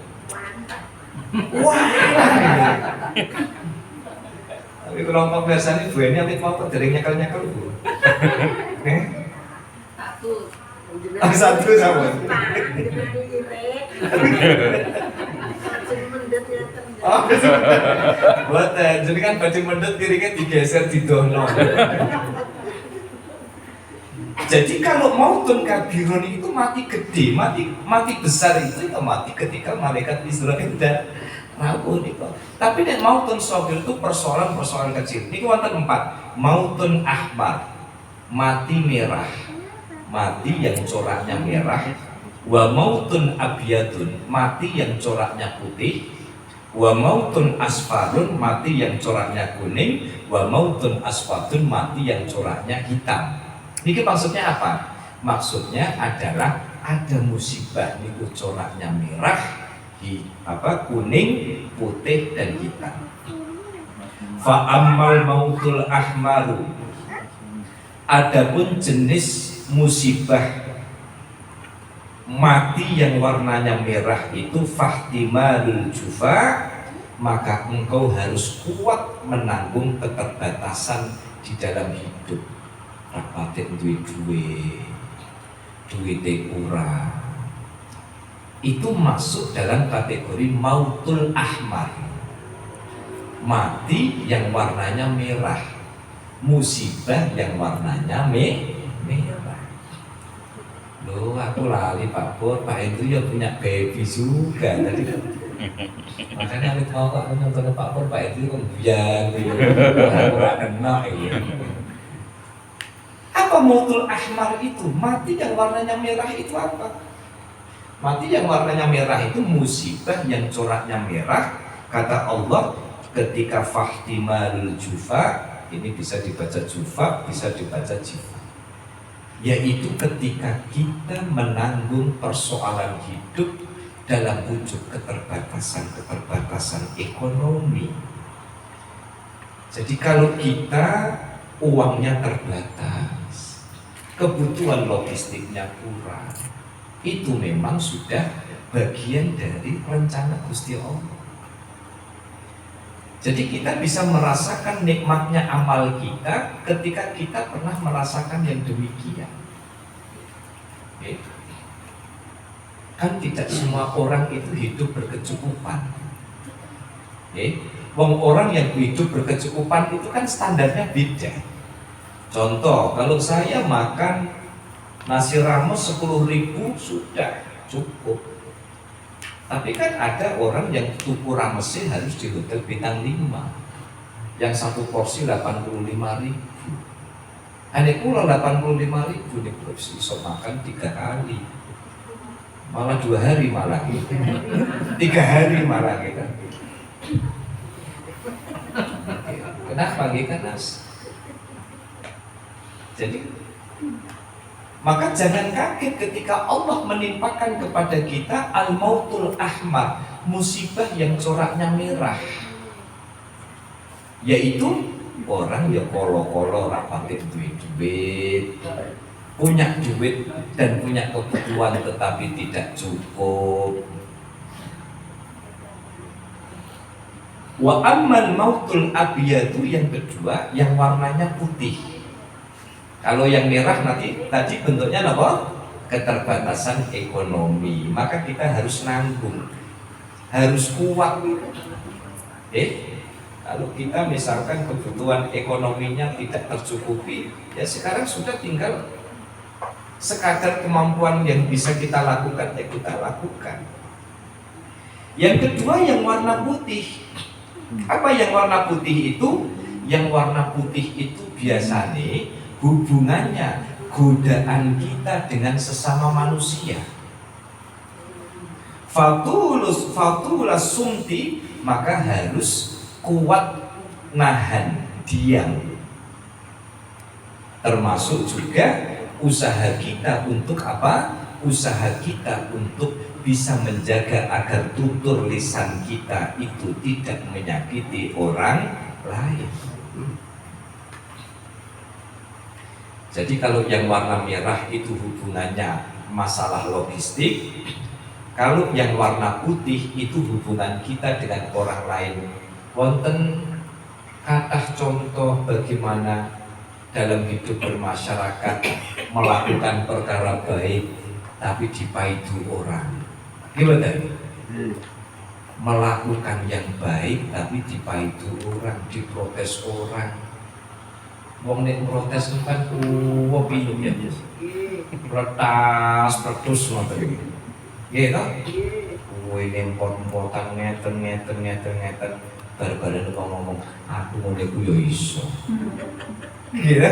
Wah. Tapi kalau biasanya Bu ini amit mau dari nyakal-nyakal Bu. Satu sama. Boten, jadi kan baju mendut piringnya digeser di dono. Jadi kalau mautun kabirun itu mati gede, mati besar itu ya mati ketika malaikat Israil udah rawuh itu. Tapi nek mautun sogir itu persoalan kecil. Ini wonten 4. Mautun ahmar, mati merah, mati yang coraknya merah. Wa mautun abiyadun, mati yang coraknya putih. Wa mautun asfarun, mati yang coraknya kuning. Wa mautun aswadun, mati yang coraknya hitam. Ini maksudnya apa? Maksudnya adalah ada musibah niku coraknya merah, kuning, putih dan hitam. Fa ammal mautul ahmaru, adapun jenis musibah mati yang warnanya merah itu fahtimalul jufa, maka engkau harus kuat menanggung keterbatasan di dalam hidup. Rapatin duit kurang, itu masuk dalam kategori mautul ahmar, mati yang warnanya merah, musibah yang warnanya merah. Loh, aku lali Pak Pur, Pak itu ya punya baby juga tadi. Makanya aku tahu aku nonton Pak Pur, Pak itu kemudian aku gak kena ya. Apa mautul ahmar itu? Mati yang warnanya merah itu apa? Mati yang warnanya merah itu musibah yang coraknya merah. Kata Allah, ketika fahtimalul jufa, ini bisa dibaca jufa, bisa dibaca jifa, yaitu ketika kita menanggung persoalan hidup dalam wujud keterbatasan ekonomi. Jadi kalau kita uangnya terbatas, kebutuhan logistiknya kurang, itu memang sudah bagian dari rencana Gusti Allah. Jadi kita bisa merasakan nikmatnya amal kita ketika kita pernah merasakan yang demikian. Oke. Kan tidak semua orang itu hidup berkecukupan. Oke. Wong orang yang hidup berkecukupan itu kan standarnya beda. Contoh, kalau saya makan nasi rames 10.000 sudah cukup. Tapi kan ada orang yang tuku ramesnya harus di hotel bintang 5, yang satu porsi 85.000. Ane kula 85.000 nih bisa makan 3 kali, malah 2 hari malah gitu. 3 hari malah gitu. Kenapa gitu Nas? Jadi maka jangan kaget ketika Allah menimpakan kepada kita al-mautul ahmar, musibah yang coraknya merah, yaitu orang yang kolo-kolo rapatin duit, punya duit dan punya kebutuhan tetapi tidak cukup. Wa ammal mautul abiyatu, yang kedua yang warnanya putih. Kalau yang merah tadi bentuknya apa? Keterbatasan ekonomi. Maka kita harus nanggung, harus kuat. Kalau kita misalkan kebutuhan ekonominya tidak tercukupi, ya sekarang sudah tinggal sekadar kemampuan yang bisa kita lakukan, ya kita lakukan. Yang kedua yang warna putih. Apa yang warna putih itu? Yang warna putih itu biasanya hubungannya godaan kita dengan sesama manusia. Fatulas sumti, maka harus kuat nahan diam. Termasuk juga usaha kita untuk apa? Usaha kita untuk bisa menjaga agar tutur lisan kita itu tidak menyakiti orang lain. Jadi kalau yang warna merah itu hubungannya masalah logistik, kalau yang warna putih itu hubungan kita dengan orang lain. Wonten kathah contoh bagaimana dalam hidup bermasyarakat melakukan perkara baik tapi dipaidu orang. Gimana? Melakukan yang baik tapi dipaidu orang, diprotes orang. Wong nek protes kan piye ya. Protes terus ngoten iki. Nggih to? Kowe nempot-nempotan ngeten. Bar-baran ngomong, aku ngene ku yo iso. Nggih ta?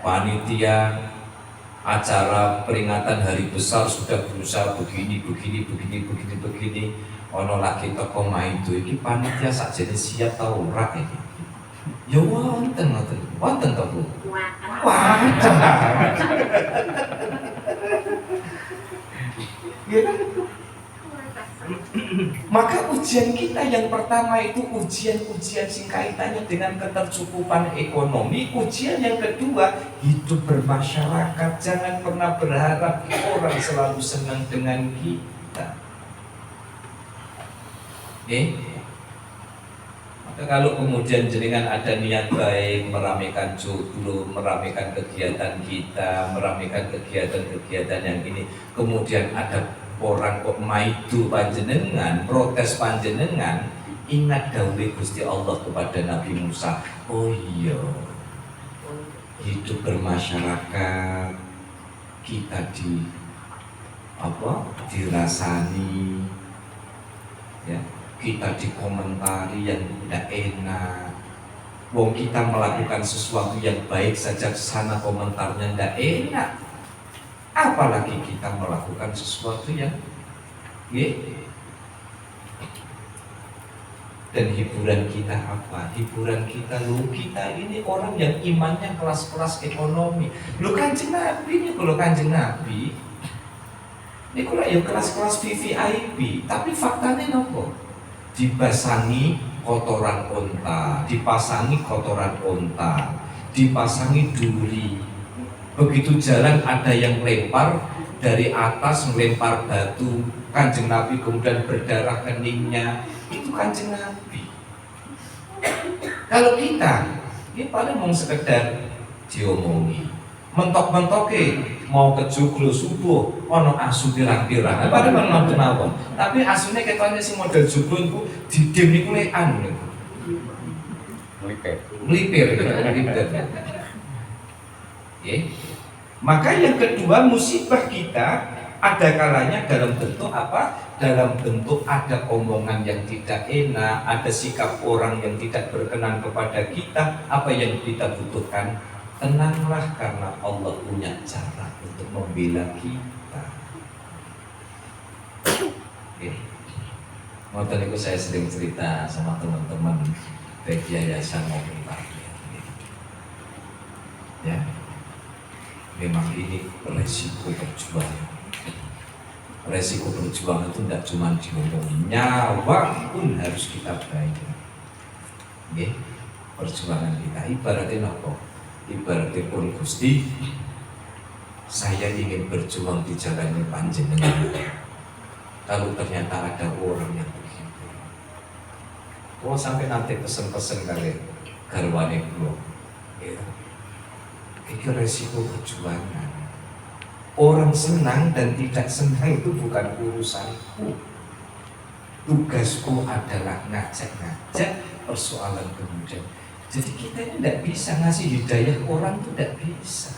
Panitia acara peringatan hari besar sudah berusaha begini. Ono lagi toko maido iki panitia sakjane siap ta ora iki. Ya wonten to Bu. Waduh. Maka ujian kita yang pertama itu ujian sing kaitannya dengan ketercukupan ekonomi. Ujian yang kedua, hidup bermasyarakat. Jangan pernah berharap orang selalu senang dengan kita. Maka kalau kemudian jenengan ada niat baik meramaikan jodoh, meramaikan kegiatan kita, meramaikan kegiatan yang ini, kemudian ada orang kok maidu panjenengan, protes panjenengan, ingat dawuh Gusti Allah kepada Nabi Musa. Oh iya, hidup bermasyarakat kita dirasani, ya, kita dikomentari yang tidak enak. Wong kita melakukan sesuatu yang baik saja sana komentarnya tidak enak, apalagi kita melakukan sesuatu yang Dan hiburan kita apa? Hiburan kita, lu kita ini orang yang imannya kelas-kelas ekonomi. Lu Kanjeng Nabi ini, kalau Kanjeng Nabi ini kalau ya kelas-kelas VVIP, tapi faktanya nopo? Dipasangi kotoran onta, dipasangi kotoran onta, dipasangi duri. Begitu jalan ada yang lempar dari atas, melempar batu, Kanjeng Nabi kemudian berdarah keningnya. Itu Kanjeng Nabi. Kalau kita, ini paling mau sekedar diomongi, mentok-mentoke, mau ke joglo subuh, ono asu pirang-pirang. Paling mau kenapa? Tapi asunya ketanya si model joglo itu didem niku le anu niku. Melipir. Maka yang kedua, musibah kita ada kalanya dalam bentuk apa? Dalam bentuk ada omongan yang tidak enak, ada sikap orang yang tidak berkenan kepada kita. Apa yang kita butuhkan? Tenanglah, karena Allah punya cara untuk membela kita. Waktu itu saya sering cerita sama teman-teman baik yayasan maupun partai. Ya, memang ini resiko perjuangan. Resiko perjuangan itu tidak cuma diomongin, nyawa pun harus kita bayar. Perjuangan kita ibaratnya apa? Ibaratnya pun Gusti, saya ingin berjuang di jalannya panjenengan. Kalau ternyata ada orang yang begitu, kalau sampai nanti pesen-pesen kali garwane kula, itu resiko perjuangan. Orang senang dan tidak senang itu bukan urusanku. Tugasku adalah ngajak-ngajak persoalan kemudian. Jadi kita ini tidak bisa ngasih hidayah orang itu tidak bisa.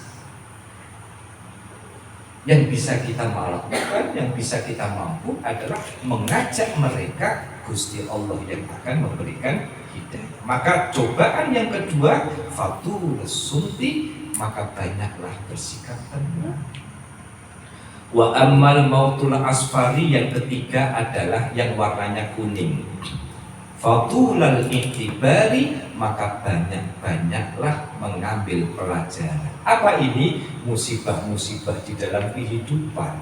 Yang bisa kita lakukan, yang bisa kita mampu adalah mengajak mereka Gusti Allah yang akan memberikan hidayah. Maka cobaan yang kedua, fatul sunti, maka banyaklah bersikap tenang. Wa ammal mautul asfari, yang ketiga adalah yang warnanya kuning. Fatulal iktibari, maka banyak-banyaklah mengambil pelajaran. Apa ini? Musibah-musibah di dalam kehidupan.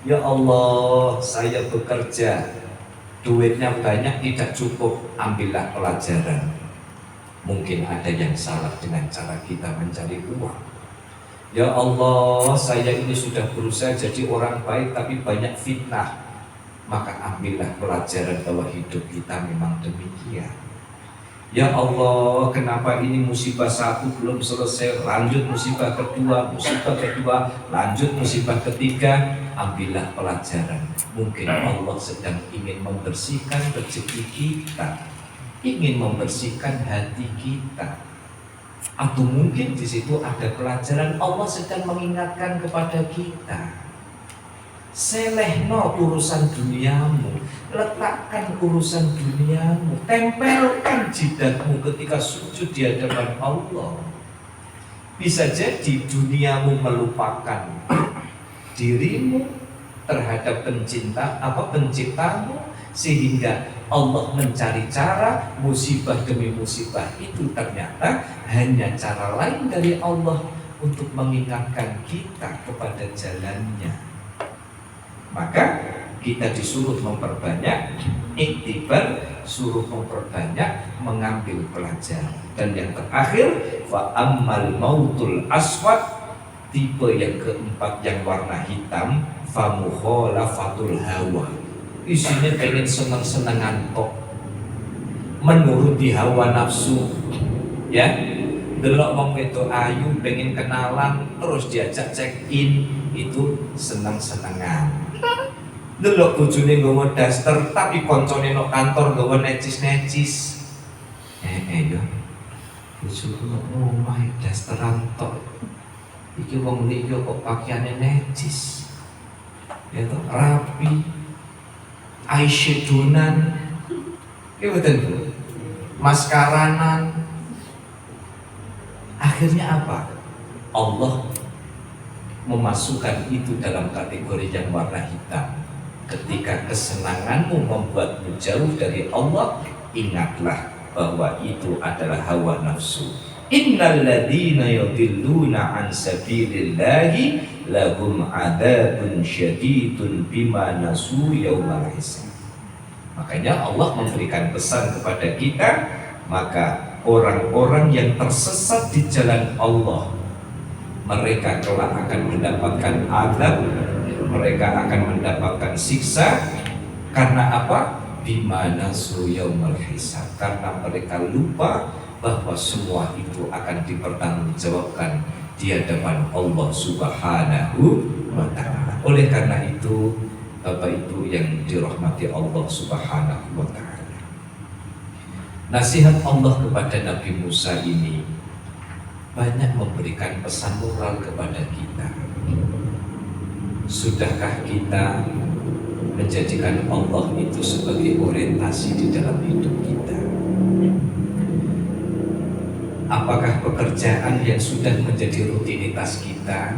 Ya Allah, saya bekerja, duitnya banyak tidak cukup, ambillah pelajaran. Mungkin ada yang salah dengan cara kita mencari uang. Ya Allah, saya ini sudah berusaha jadi orang baik tapi banyak fitnah. Maka ambillah pelajaran bahwa hidup kita memang demikian. Ya Allah, kenapa ini musibah satu belum selesai, lanjut musibah kedua, lanjut musibah ketiga. Ambillah pelajaran. Mungkin Allah sedang ingin membersihkan rezeki kita, ingin membersihkan hati kita. Atau mungkin di situ ada pelajaran, Allah sedang mengingatkan kepada kita. Selehno urusan duniamu, letakkan urusan duniamu, tempelkan jidatmu ketika sujud di hadapan Allah. Bisa jadi duniamu melupakan dirimu terhadap penciptamu, sehingga Allah mencari cara, musibah demi musibah itu ternyata hanya cara lain dari Allah untuk mengingatkan kita kepada jalannya. Maka kita disuruh memperbanyak iktibar, suruh memperbanyak mengambil pelajaran. Dan yang terakhir, fa ammal mautul aswad, tipe yang keempat yang warna hitam, fa mukhalafatul hawa. Isinya pengen senang-senangan kok, menuruti hawa nafsu, ya. Delok wong wedok ayu pengen kenalan terus diajak check in, itu senang-senangan. Delok bojone nggawa daster tapi koncone nang kantor nggawa necis-necis. Yo. Bojoku kok omah dasteran tok. Iki wong liya kok pakaiane necis. Ya toh, rapi. Eyeshadowan. Ki mboten Bu. Maskaranan. Akhirnya apa? Allah memasukkan itu dalam kategori yang warna hitam. Ketika kesenanganmu membuatmu jauh dari Allah, ingatlah bahwa itu adalah hawa nafsu. Innal ladzina yudilluna an sabilillahi lahum adzabun syadidun bima nasu yaumal hisab. Makanya Allah memberikan pesan kepada kita, maka orang-orang yang tersesat di jalan Allah, mereka kelak akan mendapatkan azab, mereka akan mendapatkan siksa. Karena apa? Bima nasu yaumal hisab, karena mereka lupa bahwa semua itu akan dipertanggungjawabkan di hadapan Allah Subhanahu wa ta'ala. Oleh karena itu, Bapak Ibu yang dirahmati Allah Subhanahu wa ta'ala, nasihat Allah kepada Nabi Musa ini banyak memberikan pesan moral kepada kita. Sudahkah kita menjadikan Allah itu sebagai orientasi di dalam hidup kita? Apakah pekerjaan yang sudah menjadi rutinitas kita,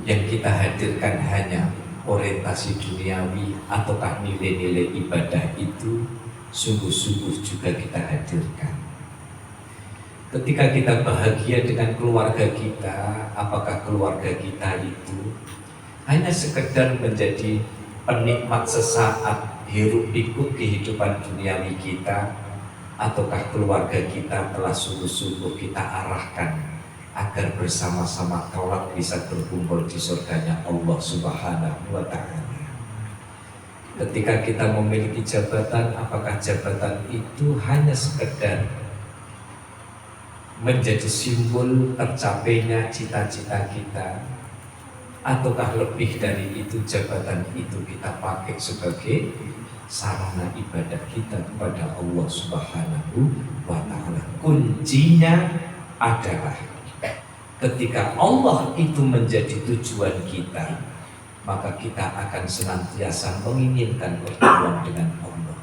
yang kita hadirkan hanya orientasi duniawi, ataukah nilai-nilai ibadah itu sungguh-sungguh juga kita hadirkan? Ketika kita bahagia dengan keluarga kita, apakah keluarga kita itu hanya sekedar menjadi penikmat sesaat hiruk pikuk kehidupan duniawi kita, ataukah keluarga kita telah sungguh-sungguh kita arahkan agar bersama-sama kelak bisa berkumpul di surganya Allah Subhanahu wa ta'ala? Ketika kita memiliki jabatan, apakah jabatan itu hanya sekedar menjadi simbol tercapainya cita-cita kita, ataukah lebih dari itu jabatan itu kita pakai sebagai sarana ibadah kita kepada Allah Subhanahu wa ta'ala? Kuncinya adalah ketika Allah itu menjadi tujuan kita, maka kita akan senantiasa menginginkan pertemuan dengan Allah.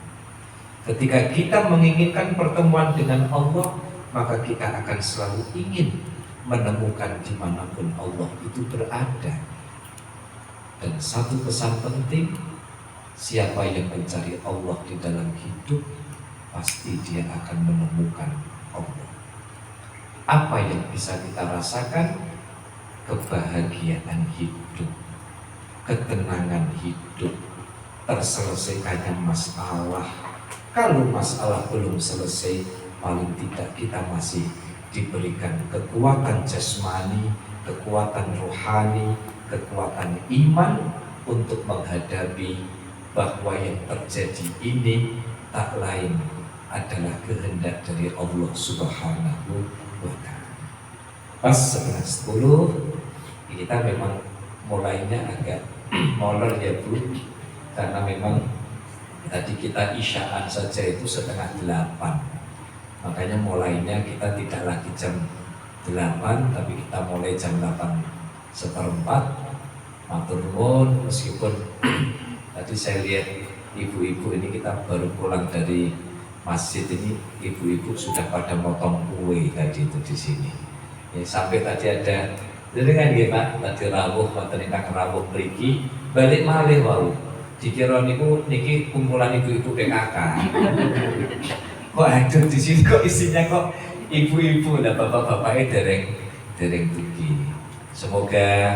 Ketika kita menginginkan pertemuan dengan Allah, maka kita akan selalu ingin menemukan dimanapun Allah itu berada. Dan satu pesan penting, siapa yang mencari Allah di dalam hidup, pasti dia akan menemukan Allah. Apa yang bisa kita rasakan? Kebahagiaan hidup, ketenangan hidup, terselesaikannya masalah. Kalau masalah belum selesai, paling tidak kita masih diberikan kekuatan jasmani, kekuatan rohani, kekuatan iman untuk menghadapi bahwa yang terjadi ini tak lain adalah kehendak dari Allah Subhanahu wa ta'ala. Pas 11:10 kita memang mulainya agak molor ya Bu, karena memang tadi kita isyaan saja itu 7:30. Makanya mulainya kita tidak lagi jam 8, tapi kita mulai jam 8:15. Matur nuwun, meskipun tadi saya lihat ibu-ibu ini, kita baru pulang dari masjid ini, ibu-ibu sudah pada motong kue tadi itu di sini. Ya, sampai tadi ada, jadi kan ya Pak, tadi rawuh, materi kang rawuh mriki, balik malih wau. Dikira niku niki kumpulan ibu-ibu PKK. Kok ada di sini, kok isinya kok ibu-ibu, dan bapak-bapaknya dereng tuki. Semoga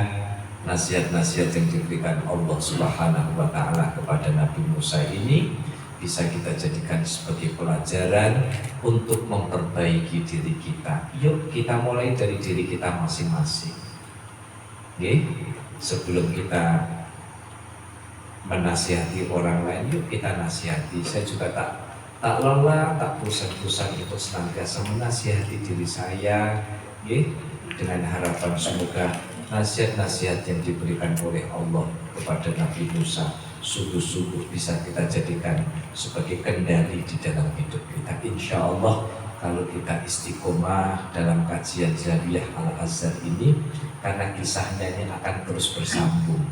nasihat-nasihat yang diberikan Allah Subhanahu wa ta'ala kepada Nabi Musa ini bisa kita jadikan sebagai pelajaran untuk memperbaiki diri kita. Yuk kita mulai dari diri kita masing-masing. Oke? Sebelum kita menasihati orang lain, yuk kita nasihati. Saya juga tak lelah, tak bosan-bosan untuk senantiasa menasihati diri saya, dengan harapan semoga nasihat-nasihat yang diberikan oleh Allah kepada Nabi Musa sungguh-sungguh bisa kita jadikan sebagai kendali di dalam hidup kita. Insya Allah kalau kita istiqomah dalam kajian Jariah Al-Azhar ini, karena kisahnya ini akan terus bersambung,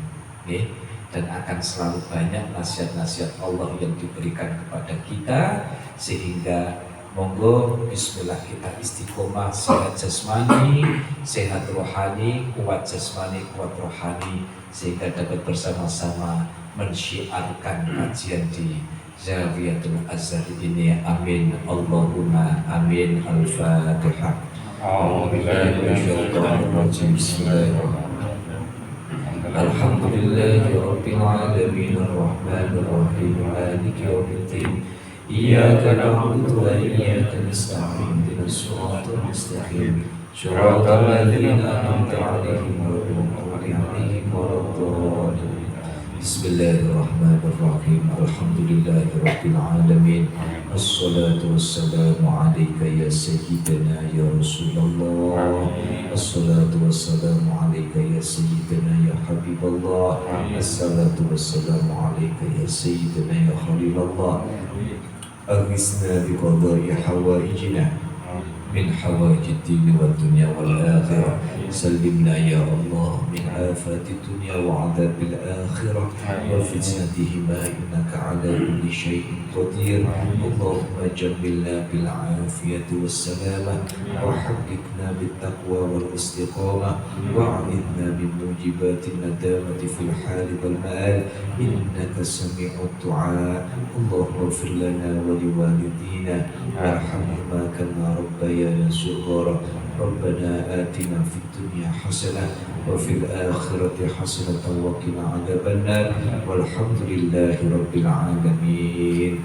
dan akan selalu banyak nasihat-nasihat Allah yang diberikan kepada kita, sehingga monggo bismillah kita istiqomah, sehat jasmani, sehat rohani, kuat jasmani, kuat rohani, sehingga dapat bersama-sama mensyiarkan kajian di Zawiyatul Azhar ini. Amin Allahumma amin. Al-Fatihah. Alhamdulillahi Rabbil Alamin Ar-Rahmanir Rahim Maliki Yawmiddin Iyyaka na'budu wa iyyaka nasta'in Ihdinas siratal mustaqim Shiratal ladzina an'amta 'alaihim ghairil maghdubi 'alaihim waladdallin Bismillahirrahmanirrahim Alhamdulillahi Rabbil Alamin Assalatu wassalamu alaika ya Sayyidina ya Rasulullah Assalatu wassalamu alaika ya Sayyidina ya Habiballah Assalatu wassalamu alaika ya Sayyidina ya Khalilullah Aghithna biqada'i hawaijina من حوائج الدين والدنيا والآخرة سلمنا يا الله من آفات الدنيا وعذاب الآخرة وفتنتهما إنك على كل شيء قدير اللهم جملنا بالعافية والسلامة وحققنا بالتقوى والاستقامة وأعذنا من موجبات الندامة في الحال والمآل إنك سميع الدعاء اللهم اغفر لنا ولوالدينا وارحمهما كما ربيانا صغارا ربنا آتنا في الدنيا حسنة وفي الآخرة حسنة وقنا عذاب النار والحمد لله رب العالمين.